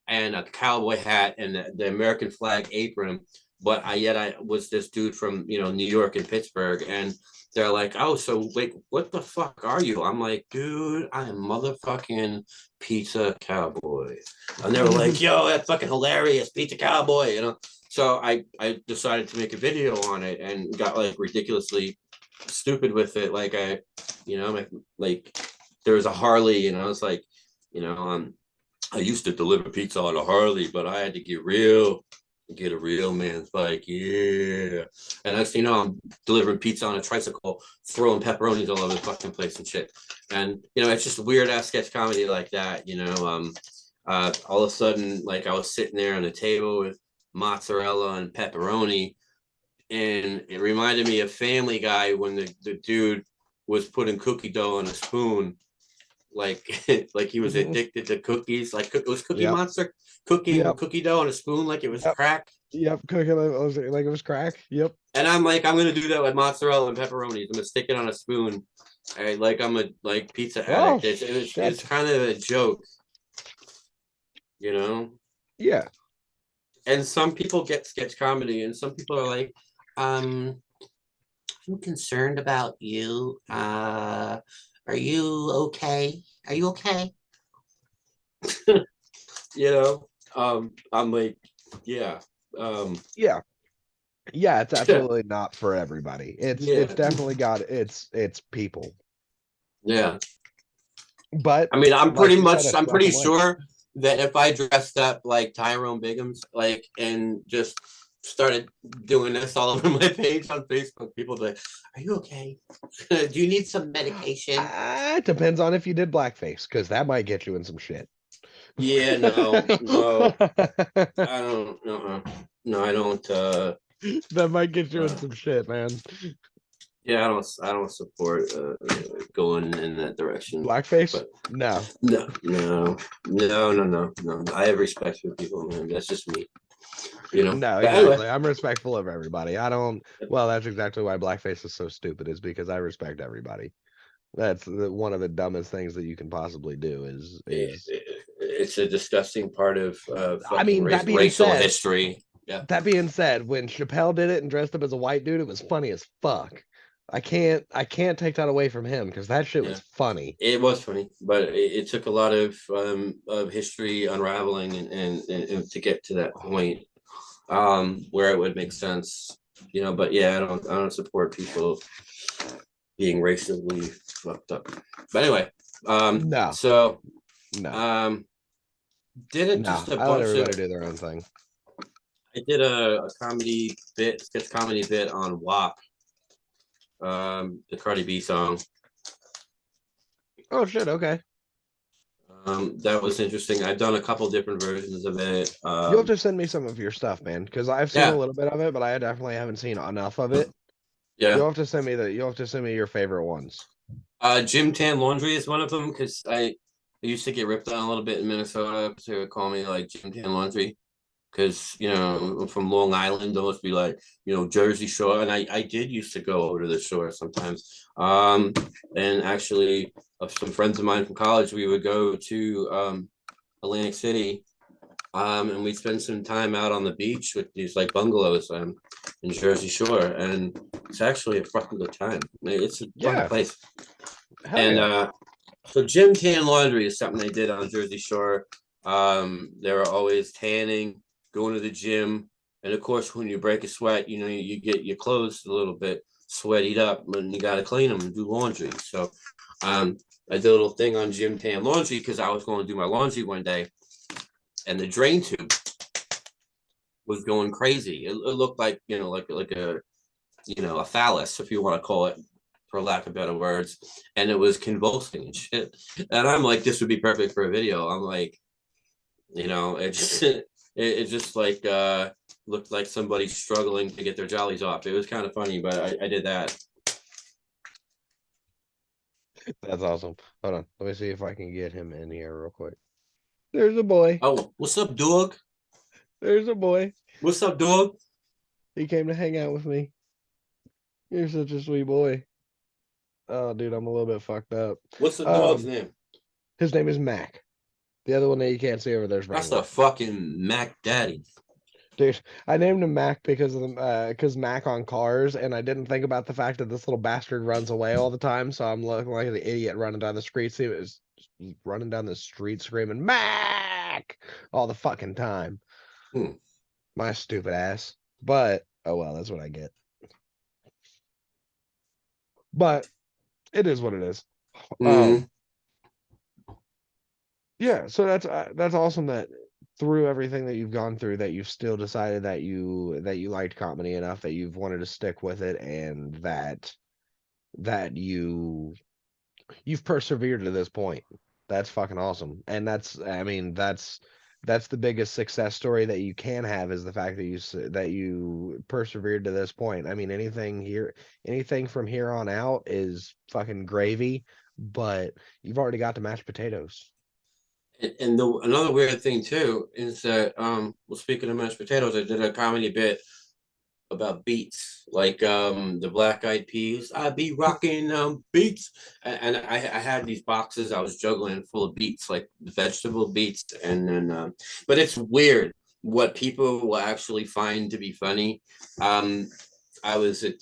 and a cowboy hat and the American flag apron. But I was this dude from New York and Pittsburgh, and they're like, oh, so wait, what the fuck are you? I'm like, dude, I am motherfucking Pizza Cowboy. And they were like, yo, that's fucking hilarious, Pizza Cowboy, So I decided to make a video on it and got like ridiculously stupid with it. Like there was a Harley, and I was like, I used to deliver pizza on a Harley, but I had to get a real man's bike. Yeah. And next thing you know, I'm delivering pizza on a tricycle, throwing pepperonis all over the fucking place and shit. And, it's just weird ass sketch comedy like that, all of a sudden, like I was sitting there on a table with mozzarella and pepperoni, and it reminded me of Family Guy when the dude was putting cookie dough on a spoon, like he was addicted to cookies, like it was Cookie Monster cooking cookie dough on a spoon like it was crack. Cooking like it was crack. Yep. And I'm like, I'm gonna do that with mozzarella and pepperonis. I'm gonna stick it on a spoon. I'm a pizza addict. It's kind of a joke, Yeah. And some people get sketch comedy, and some people are like, I'm concerned about you. Are you okay? Are you okay? I'm like, yeah. Yeah, it's absolutely not for everybody. It's definitely got it's people. Yeah. But I mean, like you said, it I'm struck a pretty light. sure that if I dressed up like Tyrone Biggums, like, and just started doing this all over my page on Facebook, people would be like, "Are you okay? Do you need some medication?" It depends on if you did blackface, because that might get you in some shit. Yeah, no, I don't. No, I don't. That might get you in some shit, man. Yeah, I don't support going in that direction. Blackface? But No. no. I have respect for people, man. That's just me, you know. No, But anyway, exactly. I'm respectful of everybody. I don't. Well, that's exactly why blackface is so stupid, is because I respect everybody. That's one of the dumbest things that you can possibly do is it's a disgusting part of I fucking mean, racial history. Yeah. that being said, when Chappelle did it and dressed up as a white dude, it was funny as fuck. I can't take that away from him, because that shit Yeah. was funny. It was funny, but it took a lot of history unraveling and to get to that point where it would make sense, you know. But yeah, I don't support people being racially fucked up. But anyway, No, so no, um, did it no. just a I let bunch of. everybody do their own thing. I did a sketch comedy bit on WAP, the Cardi B song. Oh shit, okay. That was interesting. I've done a couple different versions of it. You'll have to send me some of your stuff, man, because I've seen a Yeah, little bit of it, but I definitely haven't seen enough of it. yeah. You'll have to send me your favorite ones. Gym Tan Laundry is one of them because I used to get ripped on a little bit in Minnesota. So they would call me like Gym Tan Laundry because, you know, I'm from Long Island. They'll must be like, you know, Jersey Shore. And I did used to go over to the shore sometimes. And actually, some friends of mine from college, we would go to Atlantic City, and we'd spend some time out on the beach with these like bungalows in Jersey Shore. And it's actually a fucking good time. It's a fun Yeah, place. hell And yeah. so Gym Tan Laundry is something they did on Jersey Shore. They were always tanning, going to the gym, and of course, when you break a sweat, you know you get your clothes a little bit sweated up, and you got to clean them and do laundry. So I did a little thing on Gym Tan Laundry because I was going to do my laundry one day, and the drain tube was going crazy. It looked like, you know, like a, you know, a phallus, if you want to call it, for lack of better words, and it was convulsing and shit. And I'm like, this would be perfect for a video. I'm like, you know, it just like looked like somebody struggling to get their jollies off. It was kind of funny, but I did that. That's awesome. Hold on. Let me see if I can get him in here real quick. There's a boy. Oh, what's up, dog? There's a boy. What's up, dog? He came to hang out with me. You're such a sweet boy. Oh, dude, I'm a little bit fucked up. What's the dog's Um, name? his name is Mac. The other one that you can't see over there's That's the Wrangler. fucking Mac Daddy. Dude, I named him Mac because of the because Mac on cars, and I didn't think about the fact that this little bastard runs away all the time. So I'm looking like an idiot running down the street. See, it was running down the street screaming Mac all the fucking time. Hmm. My stupid ass. But oh well, that's what I get. But it is what it is. Mm. Yeah, so that's awesome that through everything that you've gone through, that you've still decided that you liked comedy enough that you've wanted to stick with it, and that you've persevered to this point. That's fucking awesome. And that's, I mean, that's the biggest success story that you can have, is the fact that that you persevered to this point. I mean, anything from here on out is fucking gravy, but you've already got the mashed potatoes. And another weird thing too is that well, speaking of mashed potatoes, I did a comedy bit about beets, like the Black Eyed Peas. I be rocking beets, and I had these boxes I was juggling full of beets, like vegetable beets, and then but it's weird what people will actually find to be funny. Um, I was at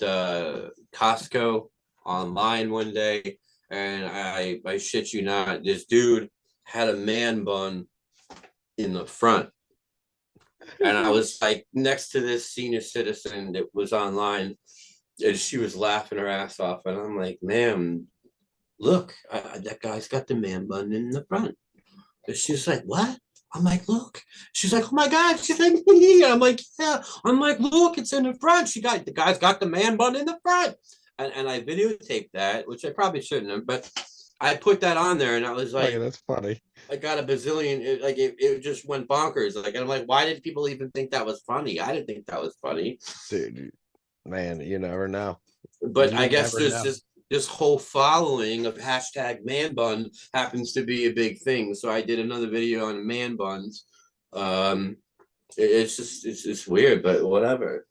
Costco online one day, and I shit you not, this dude had a man bun in the front. And I was like next to this senior citizen that was online, and she was laughing her ass off. And I'm like, ma'am, look, that guy's got the man bun in the front. And she's like, what? I'm like, look. She's like, oh my God. She's like, yeah. I'm like, yeah. I'm like, look, it's in the front. The guy's got the man bun in the front. And I videotaped that, which I probably shouldn't have, but I put that on there and I was Okay, like, that's funny. I got a bazillion, it just went bonkers. Like, and I'm like, why did people even think that was funny? I didn't think that was funny. Dude, man, you never know. But I You guess never there's know. this whole following of hashtag man bun happens to be a big thing. So I did another video on man buns. Um, it's just it's weird, but whatever.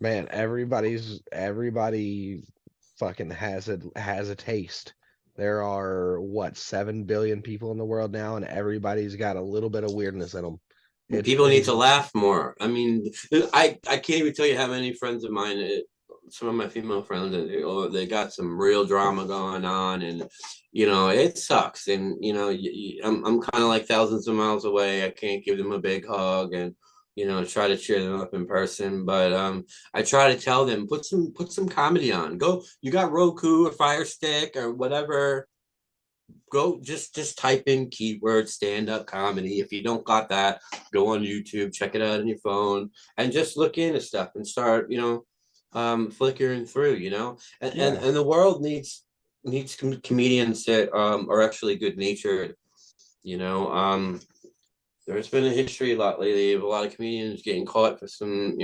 Man, everybody fucking has a taste. There are what 7 billion people in the world now, and everybody's got a little bit of weirdness in them. It's People need to crazy. laugh more. I mean, I can't even tell you how many friends of mine, some of my female friends, they got some real drama going on, and it sucks. And I'm kind of like thousands of miles away. I can't give them a big hug and try to cheer them up in person, but I try to tell them put some comedy on. Go, you got Roku or Fire Stick or whatever, go just type in keyword stand-up comedy. If you don't got that, go on YouTube, check it out on your phone, and just look into stuff and start flickering through, and and, Yeah, and the world needs comedians that are actually good natured. There's been a history a lot lately of a lot of comedians getting caught for some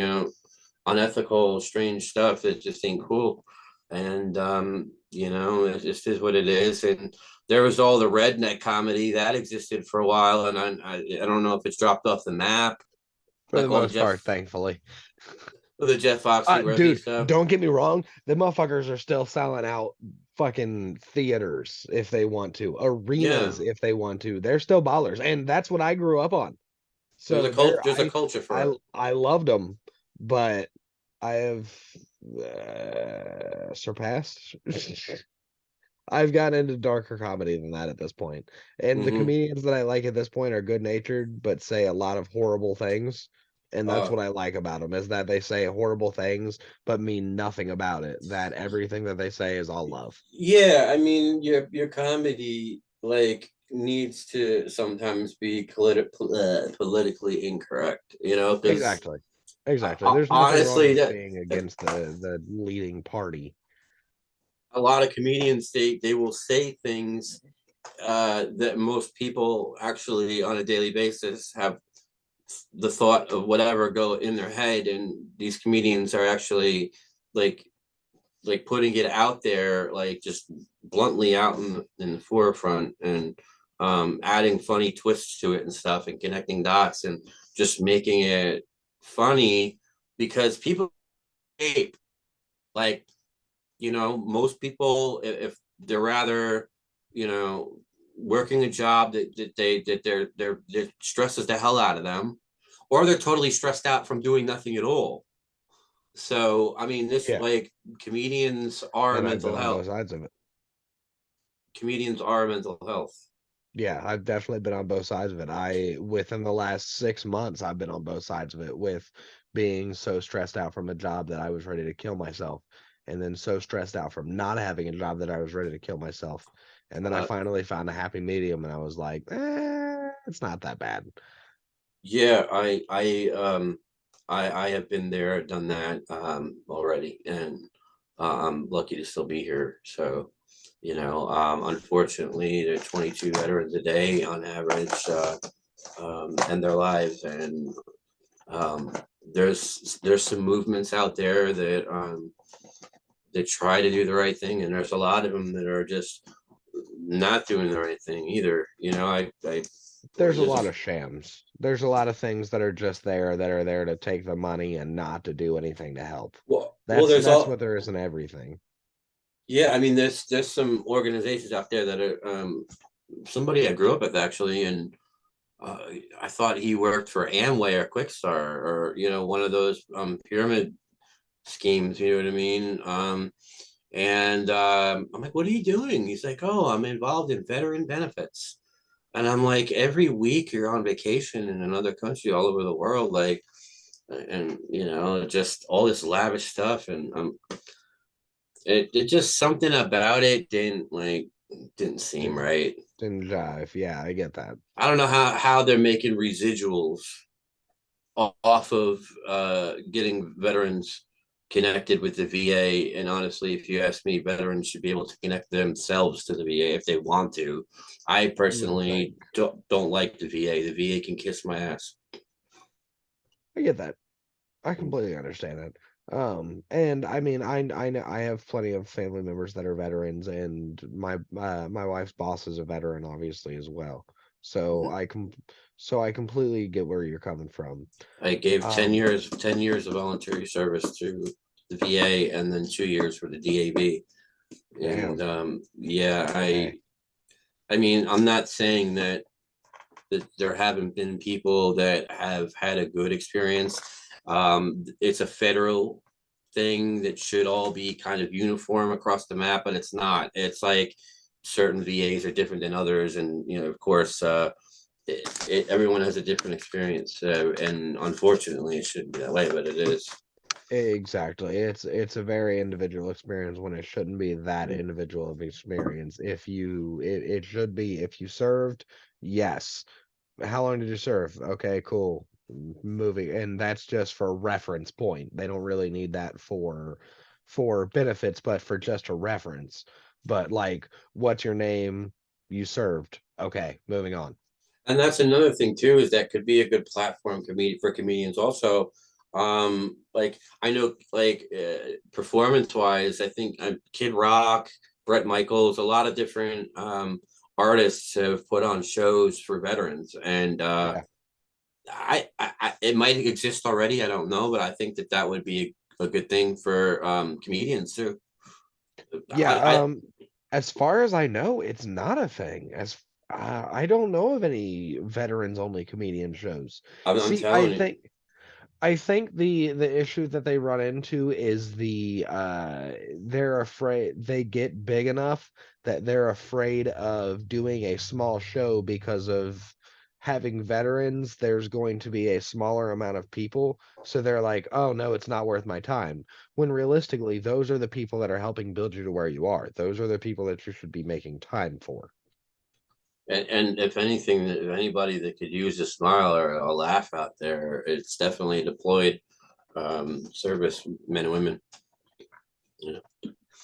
unethical, strange stuff that just ain't cool. And it just is what it is. And there was all the redneck comedy that existed for a while, and I don't know if it's dropped off the map, for the like all most part, thankfully. the Jeff Foxworthy Dude, stuff. don't get me wrong. The motherfuckers are still selling out fucking theaters if they want to, Yeah, arenas if they want to. They're still ballers, and that's what I grew up on. there's a So cult. There's a culture for it. I loved them, but I have surpassed. I've gotten into darker comedy than that at this point. And the Mm-hmm. comedians that I like at this point are good natured, but say a lot of horrible things. And that's Uh, what I like about them is that they say horrible things, but mean nothing about it. That everything that they say is all love. yeah, I mean, your comedy like needs to sometimes be politically incorrect, because Exactly. Exactly. There's nothing wrong honestly, with that being against the leading party. a lot of comedians they will say things that most people actually on a daily basis have the thought of whatever go in their head, and these comedians are actually like putting it out there, like just bluntly out in the forefront, and adding funny twists to it and stuff, and connecting dots, and just making it funny because people escape. Like, most people, if they're rather, you know, working a job that stresses the hell out of them, or they're totally stressed out from doing nothing at all. So, I mean, this Yeah. like comedians are And I've mental been on health. both sides of it. Comedians are mental health. Yeah, I've definitely been on both sides of it. Within the last 6 months, I've been on both sides of it with being so stressed out from a job that I was ready to kill myself, and then so stressed out from not having a job that I was ready to kill myself. And then I Uh, finally found a happy medium, and I was like, it's not that bad. yeah, I have been there, done that already, and I'm lucky to still be here. So, unfortunately, there are 22 veterans a day on average end their lives, and um, there's some movements out there that try to do the right thing, and there's a lot of them that are just not doing the right thing either. I There's a there's a lot of shams. There's a lot of things that are just there that are there to take the money and not to do anything to help. well, there's That's all what there is in everything. yeah. I mean, there's some organizations out there that are somebody I grew up with actually, and uh, I thought he worked for Amway or Quickstar or one of those pyramid schemes. You know what I mean? And I'm like, what are you doing? He's like, oh, I'm involved in veteran benefits. And I'm like, every week you're on vacation in another country all over the world, like, and just all this lavish stuff. And It just something about it didn't seem Didn't right. didn't jive. Yeah, I get that. I don't know how they're making residuals off of getting veterans connected with the VA. And honestly, if you ask me, veterans should be able to connect themselves to the VA if they want to. I You would personally think. don't like the VA. The VA can kiss my ass. I get that. I completely understand it. And I mean, I know I have plenty of family members that are veterans, and my wife's boss is a veteran, obviously, as well. So Mhm. I completely get where you're coming from. I gave Um, 10 years of voluntary service to the VA and then 2 years for the DAV. And damn. yeah, Okay. I mean, I'm not saying that there haven't been people that have had a good experience. It's a federal thing that should all be kind of uniform across the map, but it's not. It's like certain VAs are different than others, and of course, everyone has a different experience, and unfortunately, it shouldn't be that way, but it is. Exactly. It's a very individual experience when it shouldn't be that individual of experience. It should be if you served, yes. How long did you serve? Okay, cool. Moving, and that's just for reference point. They don't really need that for benefits, but for just a reference. But like, what's your name? You served. Okay, moving on. And that's another thing too, is that could be a good platform for comedians also. Like I know, like performance wise, I think Kid Rock, Brett Michaels, a lot of different artists have put on shows for veterans, and Yeah. it might exist already. I don't know, but I think that would be a good thing for comedians too. Yeah, I as far as I know, it's not a thing. I don't know of any veterans only comedian shows. I'm See, telling you. I think the issue that they run into is they're afraid they get big enough that they're afraid of doing a small show because of having veterans, there's going to be a smaller amount of people. So they're like, oh no, it's not worth my time. When realistically, those are the people that are helping build you to where you are. Those are the people that you should be making time for. And if anything, if anybody that could use a smile or a laugh out there, it's definitely deployed service men and women. Yeah.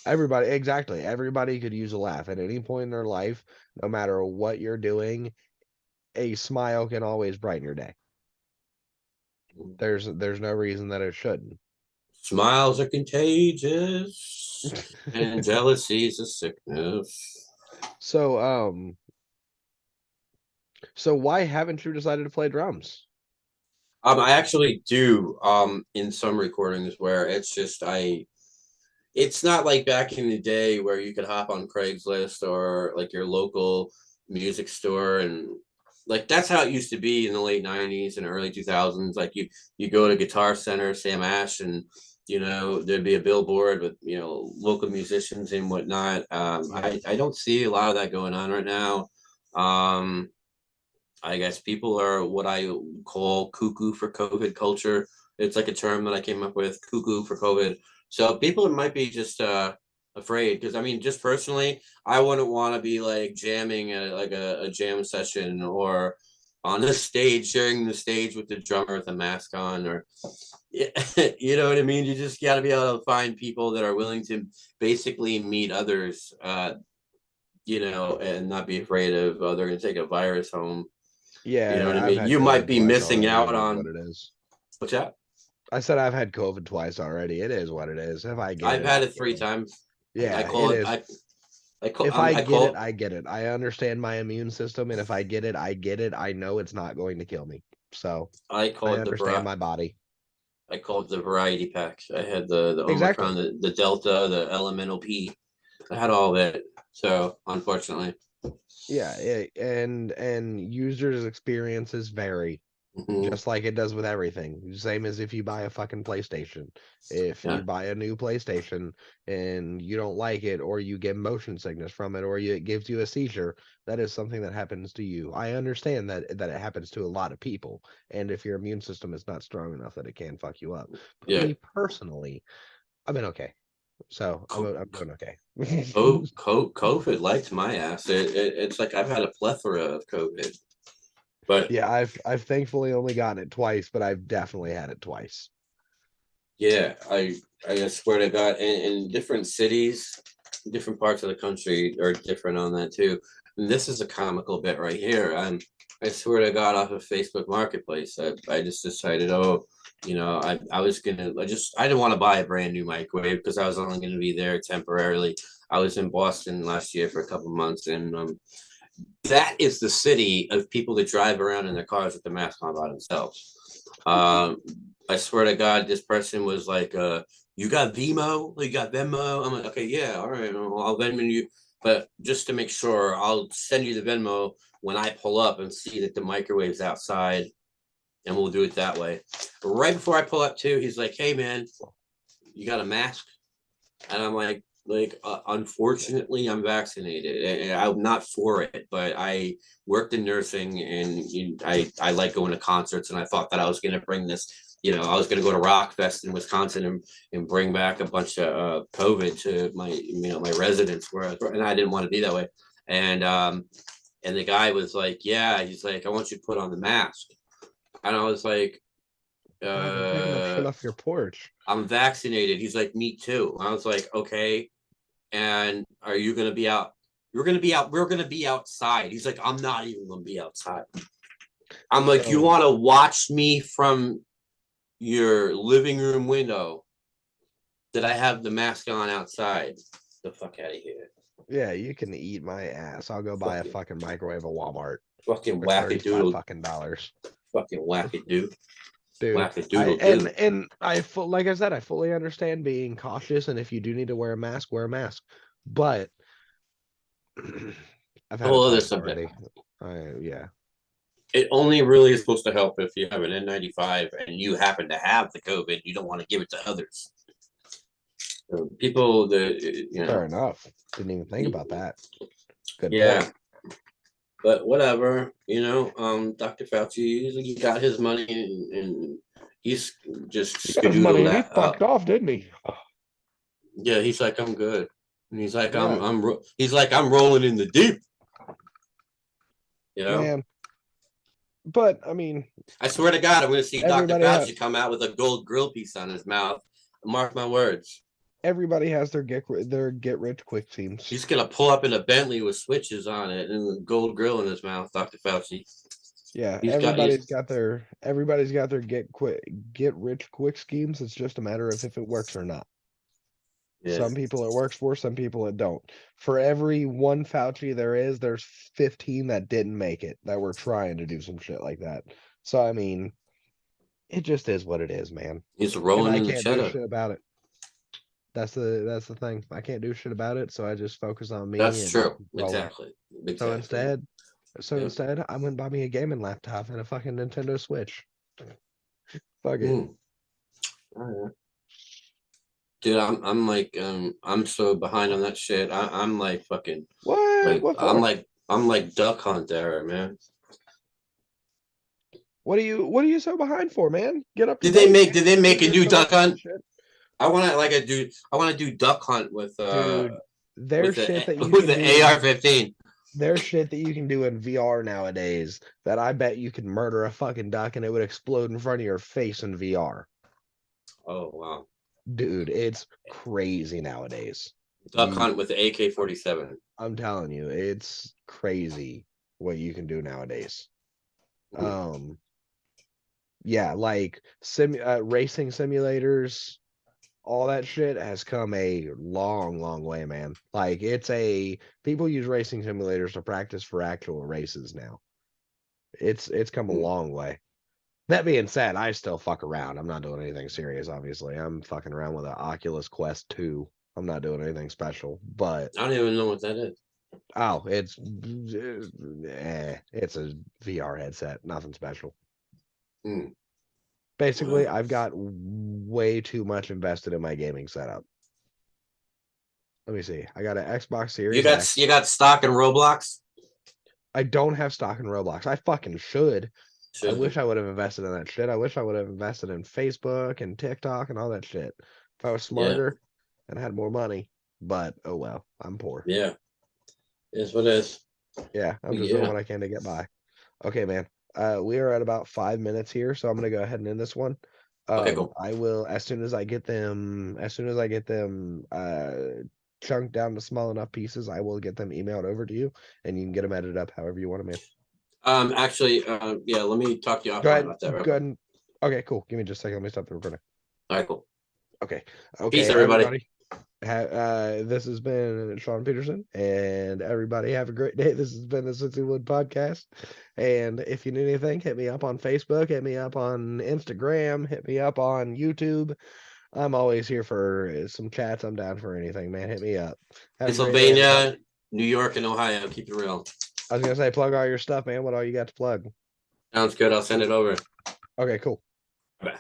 Everybody, exactly. Everybody could use a laugh at any point in their life, no matter what you're doing. A smile can always brighten your day. There's no reason that it shouldn't. Smiles are contagious, and jealousy is a sickness. So so why haven't you decided to play drums? I actually do in some recordings where it's not like back in the day where you could hop on Craigslist or like your local music store, and like that's how it used to be in the late 90s and early 2000s. Like you go to Guitar Center, Sam Ash, and there'd be a billboard with local musicians and whatnot. Yeah. I don't see a lot of that going on right now. um I guess people are what I call cuckoo for COVID culture. It's like a term that I came up with, cuckoo for COVID. So people might be just afraid, because I mean, just personally, I wouldn't want to be like jamming at like a jam session or on the stage, sharing the stage with the drummer with a mask on, or you know what I mean. You just got to be able to find people that are willing to basically meet others, and not be afraid of they're going to take a virus home. You know what I Yeah, I've mean? had You might COVID be twice missing already. It out is what on it is. what's that? I said I've had COVID twice already. It is what it is. If I get I've it, had I it get three it. times. I Yeah, call it it. is. If I I get it, call I get it. I understand my immune system, and if I get it, I get it. I know it's not going to kill me. So I call I it understand my body. I call it the variety pack. I had the Omicron, Exactly. the Delta, the Elemental P. I had all of it. So unfortunately, Yeah, and users' experiences vary. mhm. Just like it does with everything. Same as if you buy a fucking PlayStation. If you Yeah, buy a new PlayStation and you don't like it, or you get motion sickness from it, or it gives you a seizure, that is something that happens to you. I understand that it happens to a lot of people, and if your immune system is not strong enough that it can fuck you up. But yeah. me personally, I've been okay. So I'm doing okay. COVID likes my ass. It's like I've had a plethora of COVID, but Yeah, I've thankfully only gotten it twice, but I've definitely had it twice. yeah, I swear to God, in different cities, different parts of the country are different on that too. And this is a comical bit right here. I swear to God, off of Facebook Marketplace, I just decided, oh, I didn't want to buy a brand new microwave because I was only gonna be there temporarily. I was in Boston last year for a couple months, and that is the city of people that drive around in their cars with the mask on by themselves. Um, I swear to God, this person was like, "You got Vimo? You got Venmo?" I'm like, "Okay, yeah, all right, well, I'll Venmo you." But just to make sure, I'll send you the Venmo when I pull up and see that the microwave's outside, and we'll do it that way. Right before I pull up, too, he's like, "Hey, man, you got a mask?" And I'm like, unfortunately, I'm vaccinated, and I'm not for it. But I worked in nursing, and I like going to concerts, and I thought that I was going to bring this. I was going to go to Rock Fest in Wisconsin and bring back a bunch of COVID to my residence and I didn't want to be that way. And the guy was like, "Yeah," he's like, "I want you to put on the mask," and I was like, I've been picking up shit uh. off your porch. I'm vaccinated. He's like, "Me too." I was like, "Okay." And are you going to be out? You're going to be out. We're going to be outside. He's like, "I'm not even going to be outside." I'm like, "You So want to watch me from your living room window that I have the mask on outside? The fuck out of here." yeah, you can eat my ass. I'll go buy a Fucking, fucking microwave at Walmart fucking for 35 wackadoodle. fucking dollars. Fucking wackadoodle. Dude, I Wackadoodle do. and I like I said, I fully understand being cautious, and if you do need to wear a mask, wear a mask. But I've A had it whole other twice subject. already. Yeah. It only really is supposed to help if you have an N95 and you happen to have the COVID. You don't want to give it to others. People that Fair enough. Didn't even think about that. Good yeah, point. but whatever. Dr. Fauci, he got his money and he's just He got his money skedoodled and he that fucked up. off, didn't he? Yeah, he's like, "I'm good," and he's like, Yeah, he's like, "I'm rolling in the deep." You know, man. But I mean, I swear to God, I'm going to see Dr. everybody has Fauci come out with a gold grill piece on his mouth. Mark my words. their get rich quick schemes. He's gonna pull up in a Bentley with switches on it and a gold grill in his mouth, Dr. Fauci. Yeah, He's everybody's got their get rich quick schemes. It's just a matter of if it works or not. yeah. Some people it works for, some people it don't. For every one Fauci there's 15 that didn't make it that were trying to do some shit like that. So I mean, it just is what it is, man. He's And rolling I in the can't do cheddar. shit about it. That's the thing. I can't do shit about it, so I just focus on me That's and true. rolling. Exactly. So Exactly. instead, so Yeah. instead, I'm gonna buy me a gaming laptop and a fucking Nintendo Switch. Fuck it. Mm. All right. Dude, I'm like I'm so behind on that shit. I'm like fucking What? What for? I'm like Duck Hunt era, man. What are you so behind for, man? Get up to Did they date, make man. did they make Get a your new toes Duck in that Hunt? shit. I want to do Duck Hunt Dude, there's with shit that you with can the do in AR-15. there's shit that you can do in VR nowadays that I bet you could murder a fucking duck and it would explode in front of your face in VR. Oh wow. Dude, it's crazy nowadays. Duck You Hunt with the AK-47. I'm telling you, it's crazy what you can do nowadays. Mm. Um, yeah, like racing simulators, all that shit has come a long, long way, man. Like people use racing simulators to practice for actual races now. It's come a Mm. long way. That being said, I still fuck around. I'm not doing anything serious, obviously. I'm fucking around with an Oculus Quest 2. I'm not doing anything special, but I don't even know what that is. oh, it's a VR headset, nothing special. Mm. Basically, Wow. I've got way too much invested in my gaming setup. Let me see. I got an Xbox You Series got X. you got stock in Roblox? I don't have stock in Roblox. I fucking should. I Should wish have. I would have invested in that shit. I wish I would have invested in Facebook and TikTok and all that shit. If I was Yeah. smarter, and had more money. But oh well, I'm poor. Yeah, is what it is. Yeah, I'm just doing Yeah. what I can to get by. Okay, man. We are at about 5 minutes here, so I'm gonna go ahead and end this one. Okay, cool. I will as soon as I get them, chunked down to small enough pieces, I will get them emailed over to you, and you can get them edited up however you want them in. Actually, yeah, let me talk to you Go offline ahead. about that real Go quick. ahead. Okay, cool. Give me just a second. Let me stop the recording. All right, cool. Okay. Peace, Okay, everybody. everybody. This has been Shawn Patterson, and everybody have a great day. This has been the Cincy Wood Podcast. And if you need anything, hit me up on Facebook, hit me up on Instagram, hit me up on YouTube. I'm always here for some chats. I'm down for anything, man. Hit me up. Have a great day, everybody. Pennsylvania, New York, and Ohio. Keep it real. I was gonna say, plug all your stuff, man. What all you got to plug? Sounds good. I'll send it over. Okay, cool. Bye.